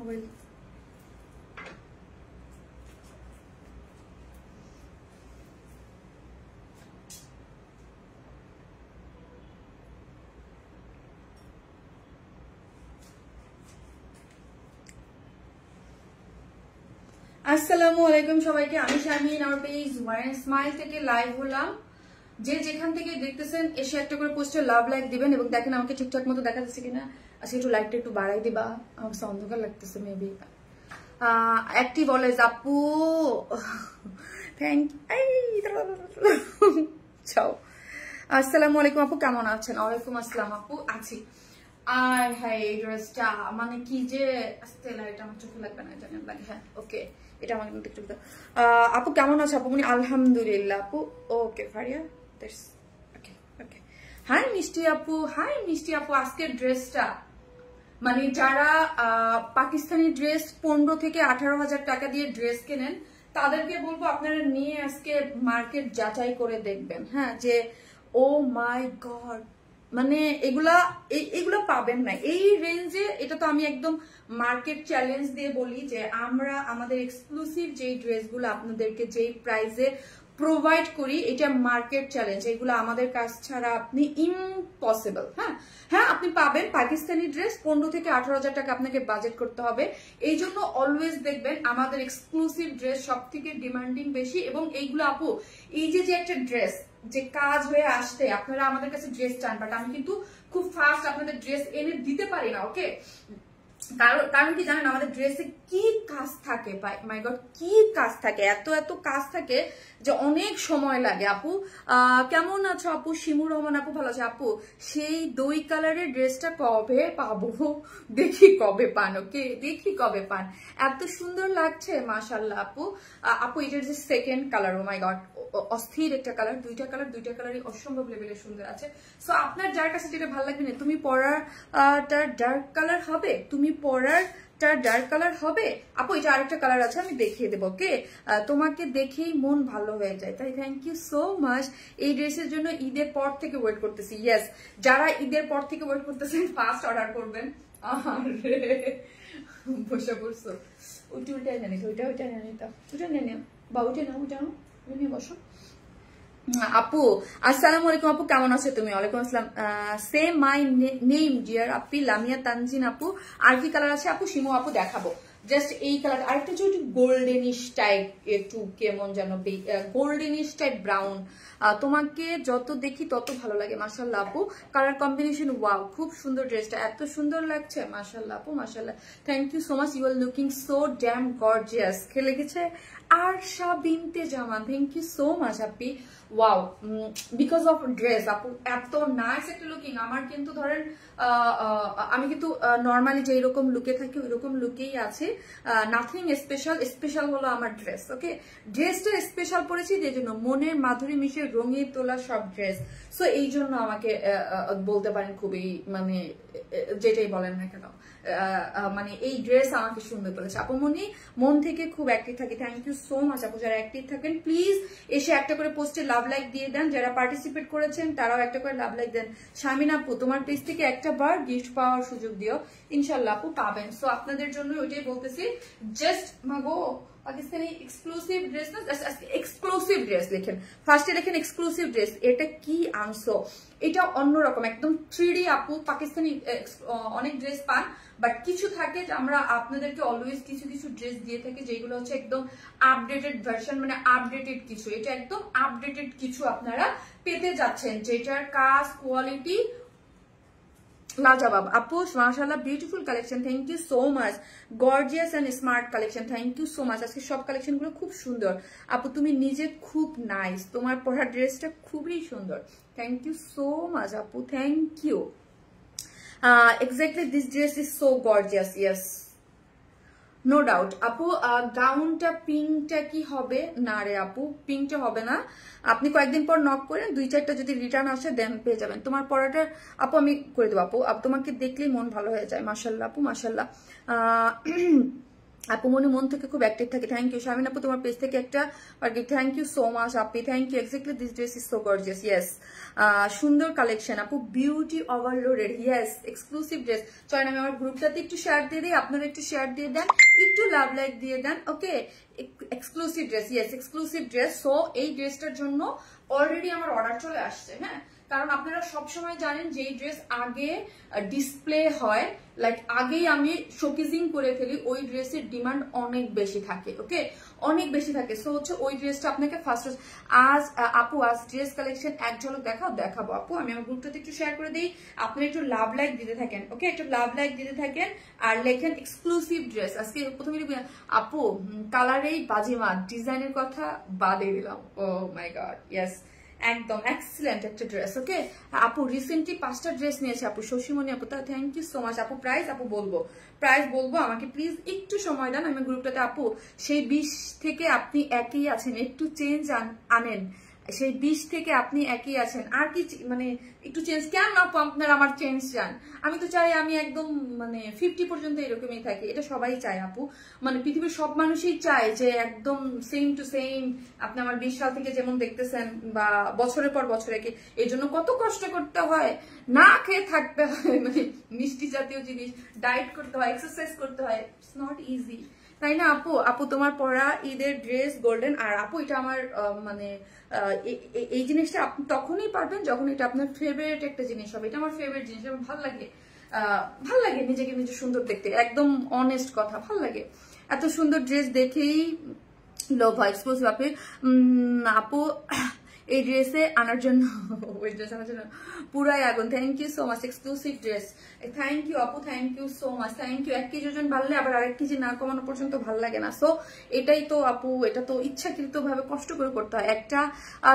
Mobile আসসালামু আলাইকুম সবাইকে, আমি শারমিন, আমার পেজ ওয়ারেন স্মাইল থেকে লাইভ হলাম। যে যেখান থেকে দেখতেছেন এসে একটা করে পোস্টে লাভ লাইক দিবেন এবং দেখেন আমাকে ঠিকঠাক মতো দেখা যাচ্ছে কিনা। আজকে একটু লাইকটা একটু বাড়াই দিবা, আমার অন্ধকার লাগতেছে মেবি। অ্যাক্টিভ অলওয়েজ আপু, থ্যাংক ইউ। আসসালামু আলাইকুম আপু, কেমন আছেন? ওয়ালাইকুম আসসালাম আপু, আছি। আর হ্যাঁ, এই ড্রেসটা মানে কি যে আস্তে লাইট আমার চোখে লাগবে না জানেন, লাগে। হ্যাঁ ওকে, এটা আমার কিন্তু একটু আপু কেমন আছে আপু? মানে আলহামদুলিল্লাহ আপু। ওকে ফারিয়া, ওকে ওকে। হাই মিষ্টি আপু, হাই মিষ্টি আপু। আজকের ড্রেসটা মানে যারা পাকিস্তানি ড্রেস 15 থেকে 18,000 টাকা দিয়ে ড্রেস কেনেন তাদেরকে বলবো আপনারা নিয়ে আজকে মার্কেট যাচাই করে দেখবেন। হ্যাঁ, যে ও মাই গড, মানে এগুলা পাবেন না এই রেঞ্জে। এটা তো আমি একদম মার্কেট চ্যালেঞ্জ দিয়ে বলি যে আমরা আমাদের এক্সক্লুসিভ যেই ড্রেসগুলো আপনাদেরকে যেই প্রাইসে প্রোভাইড করি, এটা মার্কেট চ্যালেঞ্জ। এগুলো আমাদের কাছ ছাড়া আপনি ইম্পসিবল। হ্যাঁ হ্যাঁ, আপনি পাবেন পাকিস্তানি ড্রেস 15 থেকে 18,000 টাকা আপনাকে বাজেট করতে হবে। এই জন্য অলওয়েজ দেখবেন আমাদের এক্সক্লুসিভ ড্রেস সব থেকে ডিমান্ডিং বেশি। এবং এইগুলো আপু, এই যে একটা ড্রেস যে কাজ হয়ে আসতে আপনারা আমাদের কাছে ড্রেস চান, বাট আমি কিন্তু খুব ফাস্ট আপনাদের ড্রেস এনে দিতে পারি না। ওকে, কারণ কি জানেন, আমাদের ড্রেসে কি কাজ থাকে, মাই গড কি কাজ থাকে, এত এত কাজ থাকে যে অনেক সময় লাগে। আপু কেমন আছো আপু? শিমুর রহমান আপু ভালো আছে আপু। সেই দই কালারের ড্রেসটা কবে পাবো? দেখি কবে পান। ওকে, দেখি কবে পান। এত সুন্দর লাগছে মাশাআল্লাহ আপু। আপু এটার যে সেকেন্ড কালার, ও মাই গড অস্থির একটা কালার। দুইটা কালারই অসম্ভব লেভেলের সুন্দর আছে। সো আপনার যার কাছে যেটা ভালো লাগবে না, তুমি পরাটা ডার্ক কালার হবে, তুমি পরারটা ডার্ক কালার হবে আপু। এটা আরেকটা কালার আছে, আমি দেখিয়ে দেবো। ওকে, তোমাকে দেখেই মন ভালো হয়ে যায়, তাই থ্যাংক ইউ সো মাচ। এই ড্রেসের জন্য ঈদের পর থেকে ওয়েট করতেছি। ইয়েস, যারা ঈদের পর থেকে ওয়েট করতেছেন ফার্স্ট অর্ডার করবেন। বসে পড়ছো, ওইটা জানি তো, ওইটা জানি তো, ওটা নিয়ে বা ওইটা না, ওইটা নিয়ে বসো। আপু আসসালামু আলাইকুম আপু, কেমন আছে তুমি? ওয়ালাইকুম আসসালাম। সে মাই নেম ডিয়ার আপি লামিয়া তানজিন আপু। আর কি কালার আছে আপু? শিমু আপু দেখাবো। জাস্ট এই কালার, আরেকটা হচ্ছে একটু গোল্ডেনিশ টাইপ, একটু কেমন যেন গোল্ডেনিশ টাইপ ব্রাউন। তোমাকে যত দেখি তত ভালো লাগে মাশাআল্লাহ আপু। কালার কম্বিনেশন ওয়াও, খুব সুন্দর ড্রেসটা, এত সুন্দর লাগছে মাশাআল্লাহ আপু, মাশাআল্লাহ। Thank you so much, you are looking so damn gorgeous. কে লিখেছে? Arsha Binte Zaman, thank you so much আপি। ওয়াও, বিকজ অফ ড্রেস আপু এত নাইস একটা লুকিং। আমার কিন্তু ধরেন আমি কিন্তু নর্মালি যেই রকম লুকে থাকি ওই রকম লুকেই আছে, নাথিং স্পেশাল হলো আমার ড্রেস। ওকে, ড্রেসটা স্পেশাল পরেছি এই জন্য, মনের মাধুরী মিশে রঙিয়ে তোলা সব ড্রেস। সো এই জন্য আমাকে বলতে পারেন খুবই, মানে যেটাই বলেন না কেন, মানে এই ড্রেস আমাকে সুন্দর করেছে আপু। মন থেকে খুব অ্যাক্টিভ থাকি, থ্যাংক ইউ সো মাচ আপু। যারা অ্যাক্টিভ থাকেন প্লিজ এসে একটা করে পোস্টে লাভ লাইক দিয়ে দেন। যারা পার্টিসিপেট করেছেন তারাও একটা করে লাভ লাইক দেন। শারমিন আপু তোমার পেজ থেকে একটা বার গিফট পাওয়ার সুযোগ দিও, ইনশাল্লাহ আপু পাবেন। সো আপনাদের জন্য ওইটাই বলতেছি, জাস্ট মাগো পাকিস্তানি এক্সক্লুসিভ ড্রেস না, এক্সক্লুসিভ ড্রেস লেখেন, ফার্স্টে লেখেন এক্সক্লুসিভ ড্রেস। এটা কি আনছো? এটা অন্যরকম একদম 3D আপু। পাকিস্তানি অনেক ড্রেস পান, বাট কিছু থাকে যে আমরা আপনাদেরকে অলওয়েজ কিছু কিছু ড্রেস দিয়ে থাকি যেগুলো হচ্ছে একদম আপডেটেড ভার্সন, মানে আপডেটেড কিছু। এটা একদম আপডেটেড কিছু আপনারা পেতে যাচ্ছেন, যেটার কাজ কোয়ালিটি লাজবাব আপু। মাশাআল্লাহ beautiful collection, thank you so much. Gorgeous and smart collection, thank you so much. আজকে সব কালেকশন গুলো খুব সুন্দর আপু, তুমি নিজে খুব নাইস, তোমার পরা ড্রেসটা খুবই সুন্দর। থ্যাংক ইউ সো মাচ আপু, thank you. Exactly, this dress is so gorgeous. Yes, no doubt আপু। গাউনটা পিঙ্কটা কি হবে? না রে আপু, পিঙ্কটা হবে না। আপনি কয়েকদিন পর নক করেন, 2-4টা যদি রিটার্ন আসে দেন পেয়ে যাবেন। তোমার পরাটা আপু আমি করে দেবো আপু, তোমাকে দেখলেই মন ভালো হয়ে যায়। মাশাআল্লাহ আপু, মাশাআল্লাহ। আপু মনে মন থেকে খুব অ্যাক্টিভ থাকে, থ্যাংক ইউ। শামিন আপু তোমার পেজ থেকে একটা থ্যাংক ইউ সো মাচ আপু, thank you. Exactly this dress is so gorgeous, yes. সুন্দর কালেকশন আপু, beauty overloaded, yes, exclusive dress. চলেন আমি আমার গ্রুপটাতে একটু শেয়ার দিয়ে দিই, আপনারা একটু শেয়ার দিয়ে দেন, একটু লাভ লাইক দিয়ে দেন, okay. Exclusive dress, yes, exclusive dress. So এই ড্রেসটার জন্য অলরেডি আমার অর্ডার চলে আসছে, হ্যাঁ, কারণ আপনারা সবসময় জানেন যে এই ড্রেস আগে ডিসপ্লে হয়, লাইক আগেই আমি শোকেজিং করে ফেলি, ওই ড্রেসের ডিমান্ড অনেক বেশি থাকে, ওকে, অনেক বেশি থাকে। সো হচ্ছে ওই ড্রেসটা আপনাকে ফার্স্ট আজ আপু আজ ড্রেস কালেকশন এক ঝলক দেখাবো আপু। আমি আমার গ্রুপটাতে একটু শেয়ার করে দিই, আপনারা একটু লাভ লাইক দিতে থাকেন, ওকে, একটু লাভ লাইক দিতে থাকেন আর লেখেন এক্সক্লুসিভ ড্রেস। আজকে প্রথমে লিখবেন আপু কালারেই বাজিমাত, ডিজাইনের কথা বাদে দিলাম, ও মাই গড, ইয়েস, একদম এক্সিলেন্ট একটা ড্রেস, ওকে। আপু রিসেন্টলি 5টা ড্রেস নিয়েছে আপু, শশীমণি আপু, তা থ্যাংক ইউ সো মাচ আপু। প্রাইস আপু প্রাইস বলবো, আমাকে প্লিজ একটু সময় দেন আমি গ্রুপটাতে। আপু সেই 20 থেকে আপনি একই আছেন, একটু চেঞ্জ আনেন, সেই 20 থেকে আপনি একই আছেন, আর কি মানে একটু চেঞ্জ কেন আপু? আপনারা আমার চেঞ্জ চান, আমি তো চাই আমি একদম মানে 50 পর্যন্ত এরকমই থাকি, এটা সবাই চায় আপু, মানে পৃথিবীর সব মানুষই চায় যে একদম সেম টু সেম আপনি আমার 20 সাল থেকে যেমন দেখতেছেন বা বছরের পর বছরে, কি এই জন্য কত কষ্ট করতে হয়, না খেয়ে থাকতে হয়, মানে মিষ্টি জাতীয় জিনিস, ডায়েট করতে হয়, এক্সারসাইজ করতে হয়, ইটস নট ইজি, তাই না আপু? আপু তোমার পরা ঈদের ড্রেস গোল্ডেন, আর আপু এটা আমার মানে এই জিনিসটা আপনি তখনই পারবেন যখন এটা আপনার ফেভারিট একটা জিনিস হবে, এটা আমার ফেভারিট জিনিস, আমার ভাল লাগে নিজেকে নিজে সুন্দর দেখতে, একদম অনেস্ট কথা, ভাল লাগে। এত সুন্দর ড্রেস দেখেই লোভ হয়, এক্সক্লুসিভ আপু। আপু এই ড্রেসে আনার জন্য, ওই ড্রেস আনার জন্য পুরাই আগুন, thank you so much, exclusive dress, thank you আপু, thank you so much, thank you. 1 kg ওজন বাড়লে আবার আরেক কেজি না কমানো পর্যন্ত ভাল লাগে না, সো এটাই তো আপু, এটা তো ইচ্ছাকৃত ভাবে কষ্ট করে করতে হয়, একটা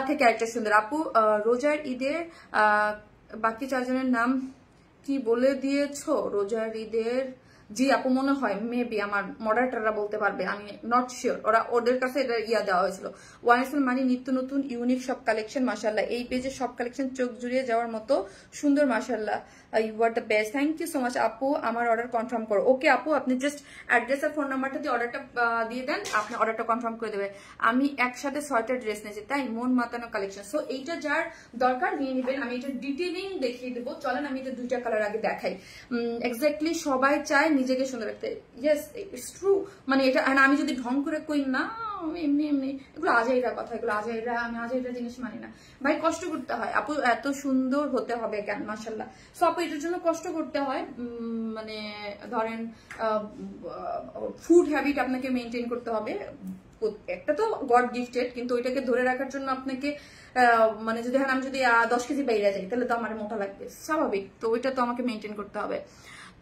থেকে একটা সুন্দর। আপু রোজার ঈদের বাকি 4 জনের নাম কি বলে দিয়েছো? রোজার ঈদের, জি আপু মনে হয় মেবি আমার মডারেটররা বলতে পারবে, আমি নট শিওর, ওদের কাছে এটা দেওয়া হয়েছিল। ওয়াইএসএল মানে নিত্য নতুন ইউনিক সব কালেকশন, মাশাআল্লাহ এই পেজে সব কালেকশন চোখ জুড়িয়ে যাওয়ার মতো সুন্দর, মাশাআল্লাহ, you are the best, thank you so much আপু। আমার অর্ডার কনফার্ম করো, ওকে আপু আপনি জাস্ট অ্যাড্রেস আর ফোন নাম্বারটা দিয়ে অর্ডারটা দিয়ে দেন, আপনি অর্ডারটা কনফার্ম করে দেবে। আমি একসাথে 6টা ড্রেস নিয়েছি, তাই মন মাতানো কালেকশন, সো এইটা যার দরকার নিয়ে নেবেন, আমি এটা ডিটেইলিং দেখিয়ে দেবো। চলেন আমি এটা 2টা কালার আগে দেখাই। এক্স্যাক্টলি সবাই চায় নিজেকে সুন্দর রাখতে, ইয়েস ইটস ট্রু, মানে এটা আমি যদি ঢং করে কই না এমনি এমনি, এগুলো আজাইরা কথা, এগুলো আজাইরা, আমি আজাইরা জিনিস মানি না ভাই, কষ্ট করতে হয় আপু, এত সুন্দর হতে হবে কেন, মাশাআল্লাহ। সো আপু এটার জন্য কষ্ট করতে হয়, মানে ধরেন ফুড হ্যাবিট আপনাকে মেনটেন করতে হবে, একটা তো গড গিফটেড, কিন্তু ওইটাকে ধরে রাখার জন্য আপনাকে মানে যদি আমি যদি 10 কেজি বাইরে যাই তাহলে তো আমার মোটা লাগবে, স্বাভাবিক, তো ওইটা তো আমাকে মেনটেন করতে হবে।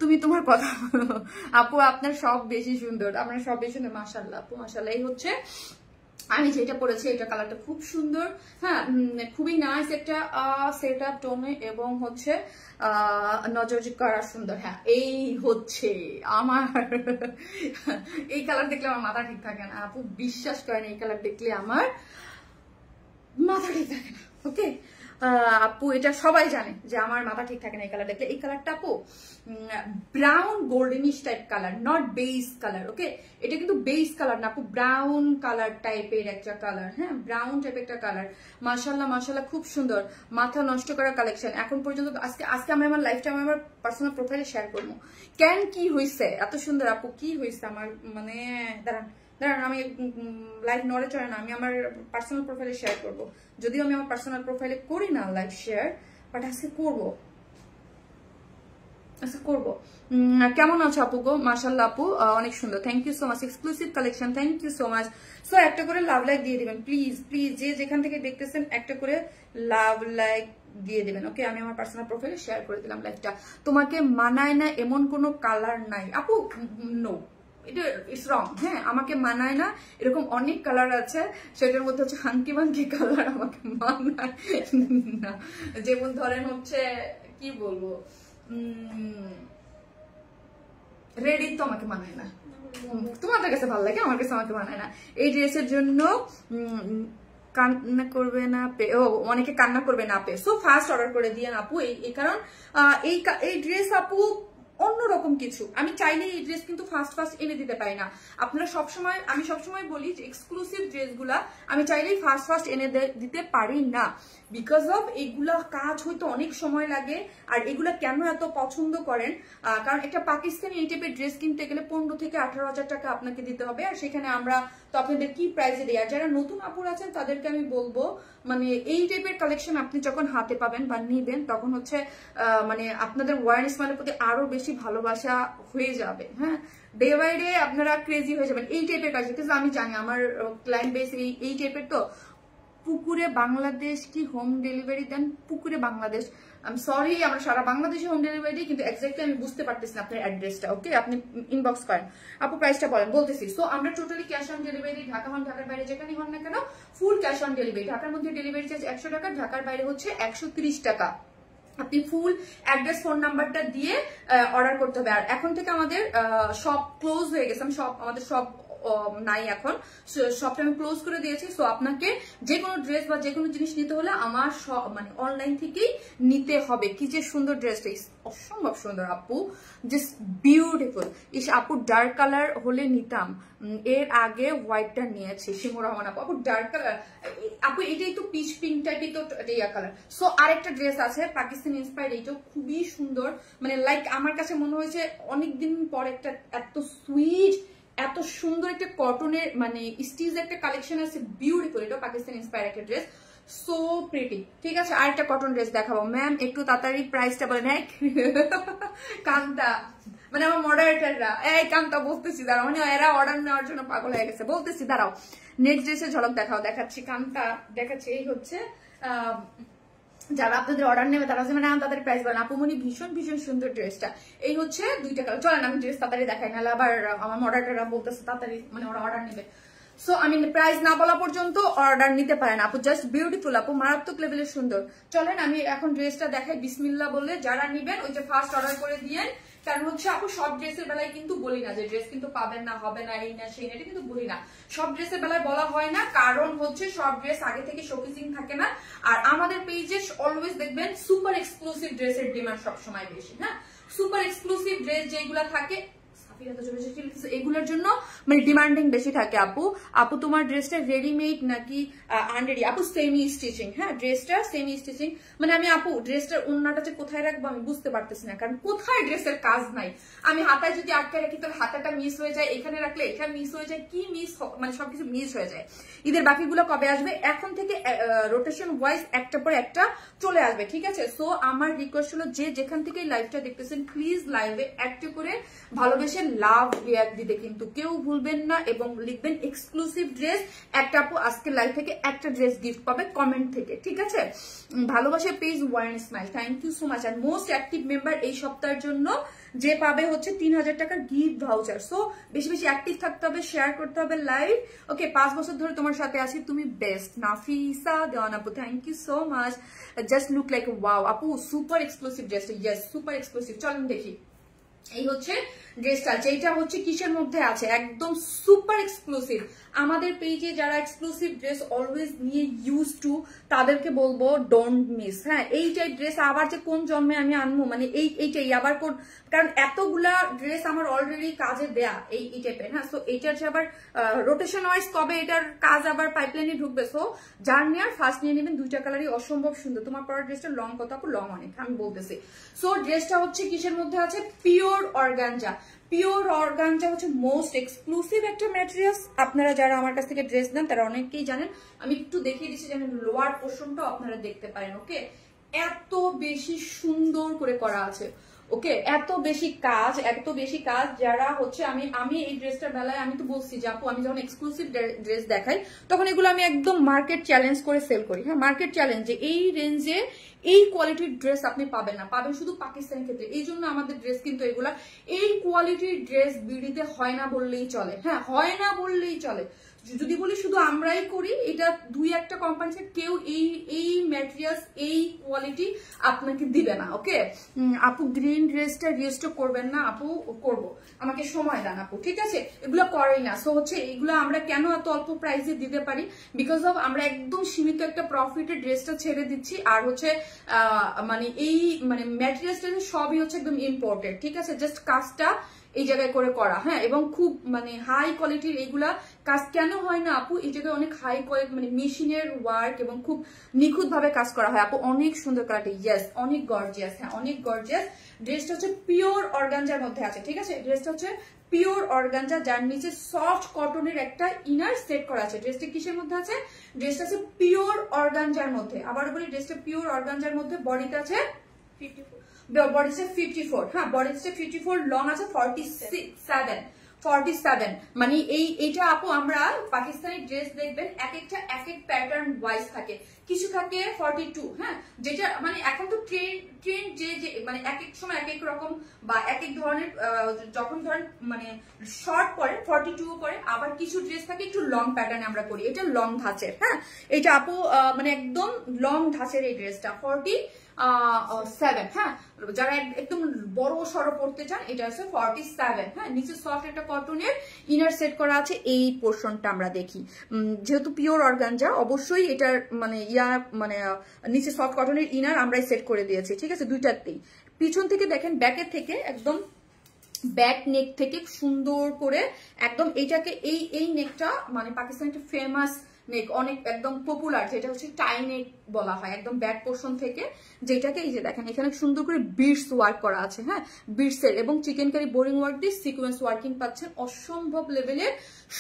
তুমি তোমার কথা আপু, আপনার সব বেশি সুন্দর, আপনার সব বেশি সুন্দর, মাশাআল্লাহ আপু, মাশাআল্লাহ। এই হচ্ছে আমি যেটা পরেছি, এটা কালারটা খুব সুন্দর, হ্যাঁ, খুবই নাইস একটা সেট আপ টোনে, এবং হচ্ছে নজর করা সুন্দর, হ্যাঁ। এই হচ্ছে আমার এই কালার দেখলে আমার মাথা ঠিক থাকে না আপু, বিশ্বাস করেন, এই কালার দেখলে আমার মাথা ঠিক থাকে না, ওকে আপু, এটা সবাই জানে যে আমার মাথা ঠিক থাকে না এই কালার দেখলে। এই কালারটা আপু brown goldenish type colour, not base colour, okay, এটা কিন্তু বেস কালার না আপু, ব্রাউন কালার টাইপের একটা কালার, হ্যাঁ, ব্রাউন টাইপের একটা কালার, মাশাআল্লাহ মাশাআল্লাহ, খুব সুন্দর, মাথা নষ্ট করা কালেকশন। এখন পর্যন্ত আজকে আমি আমার লাইফটা আমি আমার পার্সোনাল প্রোফাইলে শেয়ার করবো, কেন কি হয়েছে এত সুন্দর আপু, কি হয়েছে আমার, মানে দাঁড়ান আমি লাইভ নড়ে চড়ে না, আমি আমার পার্সোনাল প্রোফাইলে শেয়ার করবো, যদিও আমি আমার পার্সোনাল প্রোফাইলে করি না লাইভ শেয়ার, বাট আজকে করবো, কেমন আছো আপু গো? মাশাআল্লাহ আপু অনেক সুন্দর, thank you so much, exclusive collection, thank you so much. So একটা করে লাভ লাইক দিয়ে দিবেন প্লিজ প্লিজ, যে যেখান থেকে দেখতেছেন একটা করে লাভ লাইক দিয়ে দিবেন, ওকে। আমি আমার পার্সোনাল প্রোফাইলে শেয়ার করে দিলাম লাইভটা। তোমাকে মানায় না এমন কোনো কালার নাই আপু, নো, এটা ইটস রং, হ্যাঁ, আমাকে মানায় না এরকম অনেক কালার আছে, সেটার মধ্যে হচ্ছে হাঙ্কি মাঙ্কি কালার আমাকে মানায় না, যেমন ধরেন হচ্ছে কি বলবো, রেডি তো আমাকে মানায় না, তোমাদের কাছে ভালো লাগে, আমার কাছে আমাকে মানায় না। এই ড্রেসের জন্য কান্না করবে না পে, ও অনেকে কান্না করবে না পে, সো ফার্স্ট অর্ডার করে দিয়ে আপু, এই কারণ এই ড্রেস আপু অন্যরকম কিছু। আমি চাইলে এই ড্রেস কিন্তু ফার্স্ট এনে দিতে পারি না। আপনারা সবসময়, আমি সবসময় বলি যে এক্সক্লুসিভ ড্রেসগুলা আমি চাইলেই ফার্স্ট এনে দিতে পারি না, বিকজ অফ এগুলা কাজ হইতে অনেক সময় লাগে। আর এগুলা কেন এত পছন্দ করেন, কারণ একটা পাকিস্তানি এই টাইপের ড্রেস কিনতে গেলে 15 থেকে 18,000 টাকা আপনাকে দিতে হবে। আর সেখানে আমরা তো আপনাদের কি প্রাইসে দিই। আর যারা নতুন আপুর আছেন তাদেরকে আমি বলবো, মানে এই টাইপের কালেকশন আপনি যখন হাতে পাবেন বা নিবেন, তখন হচ্ছে মানে আপনাদের ওয়ার স্মাইলের প্রতি আরো বেশি ভালোবাসা হয়ে যাবে। হ্যাঁ, ডে বাই ডে আপনারা ক্রেজি হয়ে যাবেন এই টাইপের কাজ। কিন্তু আমি জানি আমার ক্লায়েন্ট বেস এই টাইপের। তো পুকুরে বাংলাদেশ কি হোম ডেলিভারি দেন? পুকুরে বাংলাদেশ, আমি সরি, আমরা সারা বাংলাদেশে হোম ডেলিভারি দিই, কিন্তু এক্স্যাক্টলি আমি বুঝতে পারতেছি না আপনার অ্যাড্রেসটা। ওকে, আপনি ইনবক্স করেন। আপু প্রাইসটা বলেন, বলতেছি। সো আমরা totally cash on delivery, Dhaka হন ঢাকার বাইরে যেখানে হন না কেন, ফুল ক্যাশ অন ডেলিভারি। ঢাকার মধ্যে ডেলিভারি চার্জ 100 টাকা, ঢাকার বাইরে হচ্ছে 130 টাকা। আপনি ফুল অ্যাড্রেস ফোন নাম্বারটা দিয়ে অর্ডার করতে হবে। আর এখন থেকে আমাদের শপ ক্লোজ হয়ে গেছে, আমাদের শপ নাই এখন, শপটা আমি ক্লোজ করে দিয়েছি। সো আপনাকে যে কোনো ড্রেস বা যে কোনো জিনিস নিতে হলে আমার মানে অনলাইন থেকেই নিতে হবে। কি যে সুন্দর ড্রেসটা, অসম্ভব সুন্দর আপু, জাস্ট বিউটিফুল। ইস আপু ডার্ক কালার হলে নিতাম, এর আগে হোয়াইটটা নিয়েছি। শিমুর রহমান আপু, আপু ডার্ক কালার, আপু এটাই তো পিচ পিঙ্ক টাইপই তো ইয়া কালার। সো আরেকটা ড্রেস আছে পাকিস্তানি ইন্সপায়ার্ড, এইটাও খুবই সুন্দর। মানে লাইক আমার কাছে মনে হয়েছে অনেকদিন পর একটা এত সুইট, এত সুন্দর একটা কটনের মানে স্টিচ একটা কালেকশন আছে, বিউটিফুল। এটা পাকিস্তান ইন্সপায়ার্ড একটা ড্রেস, সো প্রিটি। ঠিক আছে, আর একটা কটন ড্রেস দেখাবো। ম্যাম একটু তাড়াতাড়ি প্রাইসটা বলেন। হ্যাঁ কান্তা, মানে আমার মডারেটাররা এই কান্তা বলতেছি, দাঁড়াও, মানে এরা অর্ডার নেওয়ার জন্য পাগল হয়ে গেছে, বলতেছি দাঁড়াও। নেক্সট ড্রেসের ঝলক দেখাও, দেখাচ্ছি কান্তা, দেখাচ্ছি। এই হচ্ছে যারা আপনাদের অর্ডার নেবে তারা মানে তাদের প্রাইস বলেন। আপুমনি ভীষণ ভীষণ সুন্দর ড্রেসটা। এই হচ্ছে 2 টাকা। চলেন আমি ড্রেস তাড়াতাড়ি দেখাই, নাহলে আবার আমার মডারেটাররা বলতেছে তাড়াতাড়ি, মানে ওরা অর্ডার নেবে। সো আমি প্রাইস না বলা পর্যন্ত অর্ডার নিতে পারেন আপু। জাস্ট বিউটিফুল আপু, মারাত্মক লেভেলের সুন্দর। চলেন আমি এখন ড্রেসটা দেখাই বিসমিল্লাহ বলে। যারা নিবেন ওই যে ফার্স্ট অর্ডার করে দিয়েন। কারণ হচ্ছে আপু সব ড্রেসের বেলায় কিন্তু বলি না যে ড্রেস কিন্তু পাবেন না, হবে না, এই না সেই না, এটা কিন্তু বলি না। সব ড্রেসের বেলায় বলা হয় না, কারণ হচ্ছে সব ড্রেস আগে থেকে শোকেসিং থাকে না। আর আমাদের পেজে অলওয়েজ দেখবেন সুপার এক্সক্লুসিভ ড্রেসের ডিমান্ড সবসময় বেশি। হ্যাঁ, সুপার এক্সক্লুসিভ ড্রেস যেগুলা থাকে এগুলোর জন্য মানে ডিমান্ডিং বেশি থাকে। আপু আপু তোমার ড্রেসটা রেডিমেড নাকি আনরেডি? আপু সেমি স্টিচিং। হ্যাঁ, ড্রেসটা সেমি স্টিচিং। মানে আমি আপু ড্রেসটার ওন্নাটা যে কোথায় রাখবো আমি বুঝতে পারতেছি না, কারণ কোথায় ড্রেসের কাজ নাই। আমি হাতায় যদি আটকে রাখি তাহলে হাতাটা মিস হয়ে যায়, এখানে রাখলে এখানে মিস হয়ে যায়, কি মিস মানে সবকিছু মিস হয়ে যায়। ঈদের বাকিগুলো কবে আসবে? এখন থেকে রোটেশন ওয়াইজ একটা পর একটা চলে আসবে। ঠিক আছে, সো আমার রিকোয়েস্ট হলো যে যেখান থেকে লাইভটা দেখতেছেন প্লিজ লাইভে একটা করে ভালোবেসে লাভ রিয়াক্ট দিতে কিন্তু কেউ ভুলবেন না, এবং লিখবেন এক্সক্লুসিভ ড্রেস। একটা আপু আজকে লাইভ থেকে একটা ড্রেস গিফট পাবে কমেন্ট থেকে। ঠিক আছে, ভালোবাসা page warm smile, thank you so much. আর মোস্ট অ্যাক্টিভ মেম্বার এই সপ্তাহের জন্য যে পাবে হচ্ছে 3000 টাকার গিফট ভাউচার। সো বেশি বেশি অ্যাক্টিভ থাকতে হবে, শেয়ার করতে হবে লাইভ। ওকে, 5 বছর ধরে তোমার সাথে আছি, তুমি বেস্ট। নাফিসা দেওয়ান আপু, thank you so much. Just look like wow আপু, সুপার এক্সক্লুসিভ ড্রেসটা। Yes, super exclusive. চলেন দেখি। এই হচ্ছে ড্রেসটা, যেটা হচ্ছে কিসের মধ্যে আছে, একদম সুপার এক্সক্লুসিভ। আমাদের পেজে যারা এক্সক্লুসিভ ড্রেস অলওয়েজ নিয়ে ইউজ টু, তাদেরকে বলবো ডোন্ট মিস। হ্যাঁ, এই টাইপ ড্রেস আবার যে কোন জন্মে আমি আনবো, মানে এইটাই আবার কোন, কারণ এতগুলা ড্রেস আমার অলরেডি কাজে দেয়া এই টাইপের। হ্যাঁ, সো এইটার যে আবার রোটেশন ওয়াইজ কবে এটার কাজ আবার পাইপলাইনে ঢুকবে। সো যার নিয়ে ফার্স্ট নিয়ে নেবেন, 2টা কালারই অসম্ভব সুন্দর। তোমার পরের ড্রেসটা লং কত আপু? লং অনেক, আমি বলতেছি। সো ড্রেসটা হচ্ছে কিসের মধ্যে আছে? Pure organza. পিওর অর্গানজা হচ্ছে মোস্ট এক্সক্লুসিভ একটা ম্যাটেরিয়ালস। আপনারা যারা আমার কাছ থেকে ড্রেস নেন তারা অনেকেই জানেন। আমি একটু দেখিয়ে দিচ্ছি যেন লোয়ার পোর্শনটাও আপনারা দেখতে পারেন। ওকে, এত বেশি সুন্দর করে করা আছে। ওকে, এত বেশি কাজ যারা হচ্ছে আমি এই ড্রেসটার বেলায় আমি তো বলছি যে আপু আমি যখন এক্সক্লুসিভ ড্রেস দেখাই তখন এগুলো আমি একদম মার্কেট চ্যালেঞ্জ করে সেল করি। হ্যাঁ, মার্কেট চ্যালেঞ্জ, যে এই রেঞ্জে এই কোয়ালিটির ড্রেস আপনি পাবেন না, পাবেন শুধু পাকিস্তানের ক্ষেত্রে। এই জন্য আমাদের ড্রেস কিন্তু এগুলা, এই কোয়ালিটির ড্রেস বিডিতে হয় না বললেই চলে। হ্যাঁ, হয় না বললেই চলে। যদি বলি শুধু আমরাই করি, এটা 2-1টা কোম্পানি কেউ এই ম্যাটেরিয়ালস এই কোয়ালিটি আপনাকে দিবে না। ওকে আপু গ্রিন ড্রেসটা রিস্টক করবেন না? আপু করব, আমাকে সময় দেন আপু, ঠিক আছে? এগুলো করেই না। সো হচ্ছে এগুলো আমরা কেন এত অল্প প্রাইসে দিতে পারি, বিকজ অফ আমরা একদম সীমিত একটা প্রফিটের ড্রেসটা ছেড়ে দিচ্ছি। আর হচ্ছে মানে এই মানে ম্যাটেরিয়ালসটা সবই হচ্ছে একদম ইম্পোর্টেড, ঠিক আছে? জাস্ট কাজটা এই জায়গায় করে করা, হ্যাঁ, এবং খুব মানে হাই কোয়ালিটির এইগুলা কাজ কেন হয় না আপু? এই জায়গায় অনেক হাই কোয়ালিটি মানে মেশিনের ওয়ার্ক এবং খুব নিখুঁত ভাবে কাজ করা হয় আপু। অনেক সুন্দর কোয়ালিটি, ইয়েস, অনেক গর্জিয়াস, হ্যাঁ অনেক গর্জিয়াস। ড্রেসটা হচ্ছে পিওর অর্গানজার মধ্যে আছে, ঠিক আছে? ড্রেসটা হচ্ছে পিওর অর্গানজা, যার নিচে সফট কটনের একটা ইনার সেট করা আছে। ড্রেসটা কিসের মধ্যে আছে? ড্রেসটা আছে পিওর অর্গানজার মধ্যে। আবার বলি ড্রেসটা পিওর অর্গানজার মধ্যে। বডিতে আছে 54, হ্যাঁ বডিতে 54, লং আছে 47। মানে এইটা আপু আমরা পাকিস্তানি ড্রেস দেখবেন এক একটা এক এক প্যাটার্ন ওয়াইজ থাকে, কিছু থাকে 42, হ্যাঁ, যেটা মানে এখন তো ট্রেন্ড যে মানে এক এক সময় এক এক রকম বা এক এক ধরনের, যখন ধরেন মানে শর্ট পরে 42 পরে, আবার কিছু ড্রেস থাকে একটু লং প্যাটার্নে আমরা করি, এটা লং ধাঁচের, হ্যাঁ এটা আপু মানে একদম লং ধাঁচের এই ড্রেসটা 47, হ্যাঁ যারা একদম বড় সড়ো পড়তে চান এটা হচ্ছে 47, হ্যাঁ নিচে সফট একটা কটনের ইনার সেট করা আছে। এই পোর্শনটা আমরা দেখি, যেহেতু পিওর অর্গানজা অবশ্যই এটার মানে মানে নিচে সফট কটনের ইনার আমরাই সেট করে দিয়েছি, ঠিক আছে? দুইটাতেই। পিছন থেকে দেখেন, ব্যাকের থেকে একদম ব্যাক নেক থেকে সুন্দর করে একদম এইটাকে এই নেকটা মানে পাকিস্তানের একটা ফেমাস নেক, অনেক একদম পপুলার, যেটা হচ্ছে টাই নেক বলা হয়, একদম ব্যাক পোর্শন থেকে, যেটাকে এই যে দেখেন এখানে সুন্দর করে বিটস ওয়ার্ক করা আছে, হ্যাঁ বিটসের, এবং চিকেন কারি বোরিং ওয়ার্ক দিয়ে সিকোয়েন্স ওয়ার্কিং পাচ্ছেন। অসম্ভব লেভেলের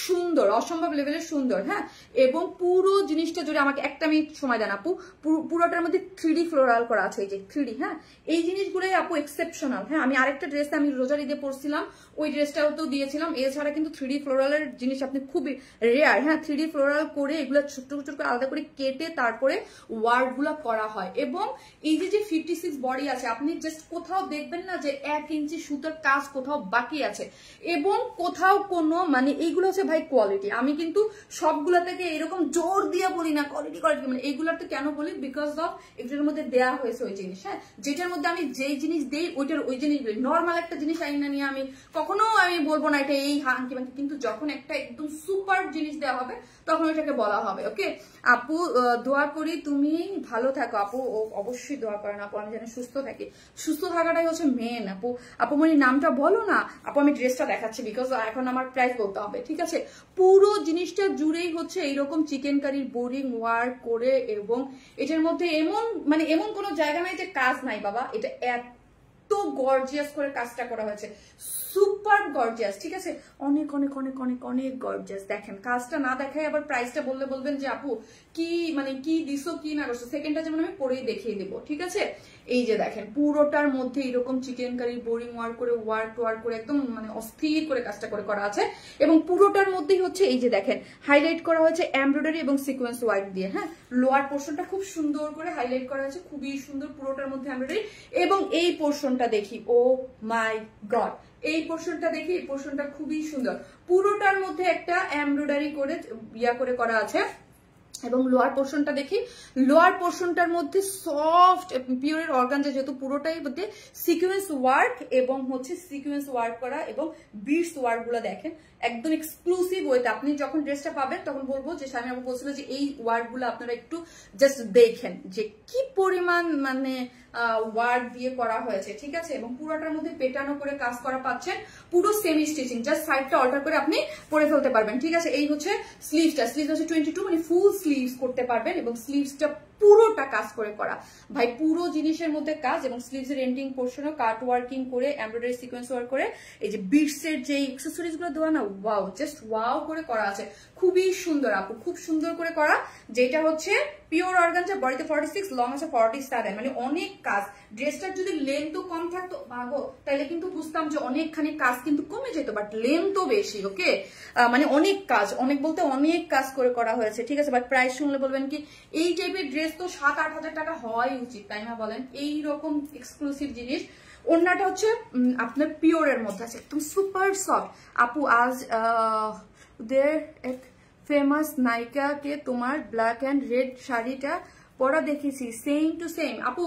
সুন্দর, অসম্ভব লেভেলের সুন্দর, হ্যাঁ। এবং পুরো জিনিসটা জুড়ে আমাকে একটা মিনিট সময় দেন আপু, পুরোটার মধ্যে 3D ফ্লোরাল করা আছে, এই যে 3D, হ্যাঁ এই জিনিসগুলোই আপু এক্সেপশনাল। হ্যাঁ আমি আরেকটা ড্রেসে আমি রোজার ঈদে পরছিলাম, ওই ড্রেসটাও তো দিয়েছিলাম। এছাড়া কিন্তু 3D ফ্লোরালের জিনিস আপনি খুবই রেয়ার, হ্যাঁ 3D ফ্লোরাল করে এগুলো ছোট ছোট করে আলাদা করে কেটে তারপরে ওয়ার্ক গুলা করা হয়। এবং এই যে 56 বডি আছে, আপনি জাস্ট কোথাও দেখবেন না যে 1 ইঞ্চি সুতার কাজ কোথাও বাকি আছে, এবং কোথাও কোনো মানে এইগুলো হচ্ছে ভাই কোয়ালিটি। আমি কিন্তু সবগুলা থেকে এরকম জোর দিয়ে বলি না কোয়ালিটি কোয়ালিটি, মানে এইগুলাতে কেন বলি, বিকজ অফ এটার মধ্যে দেয়া হয়েছে ওই জিনিস, হ্যাঁ যেটার মধ্যে আমি যেই জিনিস দেই ওইটার ওই জিনিস বলি। নর্মাল একটা জিনিস আইনা নিয়ে আমি কখনো আমি বলবো না এটা এই হাঙ্কি বাঙ্কি, কিন্তু যখন একটা একদম সুপার জিনিস দেওয়া হবে তখন ওইটাকে বলা হবে। ওকে আপু দোয়া করি তুমি ভালো থাকো আপু। অবশ্যই দোয়া করেন আপু, আমি জানি সুস্থ থাকি, সুস্থ থাকাটাই হচ্ছে মেন আপু। আপু মানে নামটা বলো না আপু, আমি ড্রেসটা দেখাচ্ছি বিকজ এখন আমার প্রাইস বলতে হবে, ঠিক আছে? পুরো জিনিসটা জুড়েই হচ্ছে এইরকম চিকেন কারির বোরিং ওয়ার্ক করে, এবং এটার মধ্যে এমন মানে এমন কোনো জায়গা নাই যে কাজ নাই বাবা। এটা এত গর্জিয়াস করে কাজটা করা হয়েছে, সুপার গর্জিয়াস, ঠিক আছে? অনেক অনেক অনেক অনেক অনেক গর্জিয়াস। দেখেন কাজটা না দেখায় আবার প্রাইসটা বললে বলবেন যে আপু কি মানে কি দিছো কি না করছো। সেকেন্ডটা যেমন আমি পরেই দেখিয়ে দেবো, ঠিক আছে? এই যে দেখেন পুরোটার মধ্যে এরকম চিকেন কারি বোরিং ওয়ার্ক করে ওয়ার্ক করে একদম মানে অস্থির করে কাজটা করে করা আছে। এবং পুরোটার মধ্যেই হচ্ছে এই যে দেখেন হাইলাইট করা হয়েছে এমব্রয়ডারি এবং সিকোয়েন্স ওয়ার্ক দিয়ে, হ্যাঁ লোয়ার পোর্শনটা খুব সুন্দর করে হাইলাইট করা হয়েছে, খুবই সুন্দর পুরোটার মধ্যে এমব্রয়ডারি। এবং এই পোর্শনটা দেখি, ও মাই গড, এই পোর্শনটা দেখি, এই পোর্শনটা খুবই সুন্দর, পুরোটার মধ্যে একটা এমব্রয়ডারি করে করে করা আছে। এবং লোয়ার পোর্শনটা দেখি, লোয়ার পোর্শনটার মধ্যে সফট পিওরের অর্গানজা, যেহেতু পুরোটাই মধ্যে সিকোয়েন্স ওয়ার্ক এবং হচ্ছে সিকোয়েন্স ওয়ার্ক করা এবং বিটস ওয়ার্ক গুলো দেখেন একদম এক্সক্লুসিভ ওয়েতে। আপনি যখন ড্রেসটা পাবেন তখন বলবো যে স্বামী আপু বলছিল যে এই ওয়ার্ক গুলো আপনারা একটু জাস্ট দেখেন যে কি পরিমাণ মানে ওয়ার্ক দিয়ে করা হয়েছে, ঠিক আছে? এবং পুরোটার মধ্যে পেটানো করে কাজ করা পাচ্ছেন, পুরো সেমি স্টিচিং, জাস্ট সাইডটা অল্টার করে আপনি পরে ফেলতে পারবেন, ঠিক আছে? এই হচ্ছে স্লিভসটা, স্লিভস হচ্ছে 22, মানে ফুল স্লিভস করতে পারবেন, এবং স্লিভসটা পুরোটা কাজ করে করা ভাই, পুরো জিনিসের মধ্যে কাজ। এবং স্লিভস এর এন্ডিং পোর্শনও কাট ওয়ার্কিং করে এমব্রয়ডারি সিকোয়েন্স ওয়ার্ক করে এই যে বিটস এর যে অ্যাকসেসরিজ গুলো দেওয়া না, ওয়াও জাস্ট ওয়াও করে করা আছে, খুবই সুন্দর আপু, খুব সুন্দর করে করা। যেটা হচ্ছে পিওর অর্গানজা, বডিতে 46, লং আছে 47, মানে অনেক কাজ। ড্রেসটার যদি লেন্থও কম থাকতো ভাগো তাহলে কিন্তু বুঝতাম যে অনেকখানি কাজ কিন্তু কমে যেত, বাট লেন্থও বেশি। ওকে মানে অনেক কাজ, অনেক বলতে অনেক কাজ করে করা হয়েছে, ঠিক আছে? বাট প্রাইস শুনলে বলবেন কি এই টাইপের ড্রেস তো 7-8 হাজার টাকা হওয়াই উচিত, তাই না বলেন? এইরকম এক্সক্লুসিভ জিনিস। ওড়নাটা হচ্ছে আপনার পিওরের মধ্যে আছে, একদম সুপার সফট আপু। আজ দের এক ফেমাস নায়িকাকে তোমার ব্ল্যাক অ্যান্ড রেড শাড়িটা পরা দেখেছি, সেম টু সেম। আপু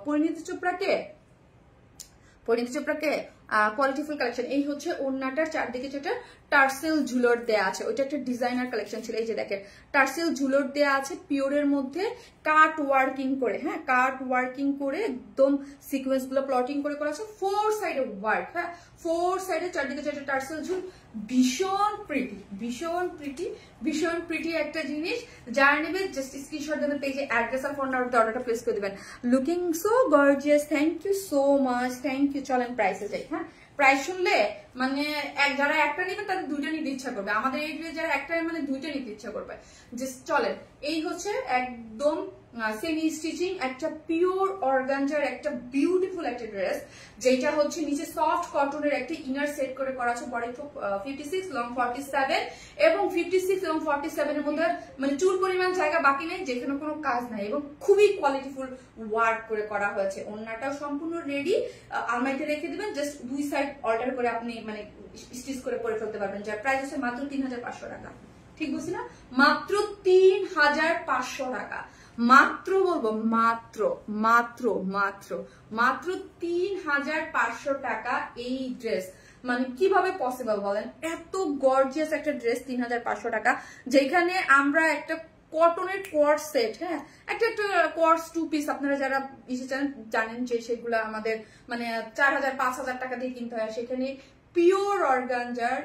পরিণীতি চোপড়াকে কোয়ালিটিফুল কালেকশন। এই হচ্ছে ওড়নাটার চারদিকে যেটা টার্সেল ঝুলর দেয়া আছে, ওইটা একটা ডিজাইনার কালেকশন ছিল। এই যে দেখেন টার্সেল ঝুলর দেয়া আছে পিওরের মধ্যে, কাট ওয়ার্কিং করে, হ্যাঁ কাট ওয়ার্কিং করে একদম সিকোয়েন্স গুলো প্লটিং করে করা আছে, 4 সাইডে ওয়ার্ক, হ্যাঁ 4 সাইডে চারদিকে যেটা টার্সেল ঝুল, ভীষণ প্রিটি একটা জিনিস। যারা নেবে জাস্ট স্ক্রিনশট দেবেন, পেজে অ্যাড্রেস আর ফোন নাম্বার অর্ডারটা প্লেস করে দিবেন। Looking so gorgeous, thank you so much, thank you. চলেন প্রাইসে যাই। হ্যাঁ প্রাইস শুনলে মানে যারা একটা নেবেন তাদের দুইটা নিতে ইচ্ছা করবে, আমাদের এই যারা একটা মানে দুইটা নিতে ইচ্ছা করবে। জাস্ট চলেন, এই হচ্ছে একদম সেমি স্টিচিং একটা পিওর অর্গানজার একটা বিউটিফুল একটা ড্রেস, যেটা হচ্ছে নিচে সফট কটনের একটা ইনার সেট করে করা আছে। বডি 56, লং 47, এবং 56 এবং 47 এর মধ্যে মানে চুল পরিমাণ জায়গা বাকি নেই, যেখানে কোনো কাজ নাই, এবং খুবই কোয়ালিটিফুল ওয়ার্ক করে করা হয়েছে। ওড়নাটাও সম্পূর্ণ রেডি, আলমারিতে রেখে দিবেন, জাস্ট দুই সাইড অল্টার করে আপনি মানে স্টিচ করে পরে ফেলতে পারবেন। যার প্রাইস হচ্ছে মাত্র 3500 টাকা। ঠিক বলছি না? মাত্র 3500 টাকা। মাত্র বলবো মাত্র 3500 টাকা এই ড্রেস। মানে কিভাবে পসিবল বলেন, এত গর্জিয়াস একটা ড্রেস 3500 টাকা, যেখানে আমরা একটা কটনের কোয়ার্স সেট, হ্যাঁ একটা কোয়ার্স 2 পিস আপনারা যারা জানেন যে সেগুলো আমাদের মানে 4000 5000 টাকা দিয়ে কিনতে হয়, সেখানে পিওর অর্গানজার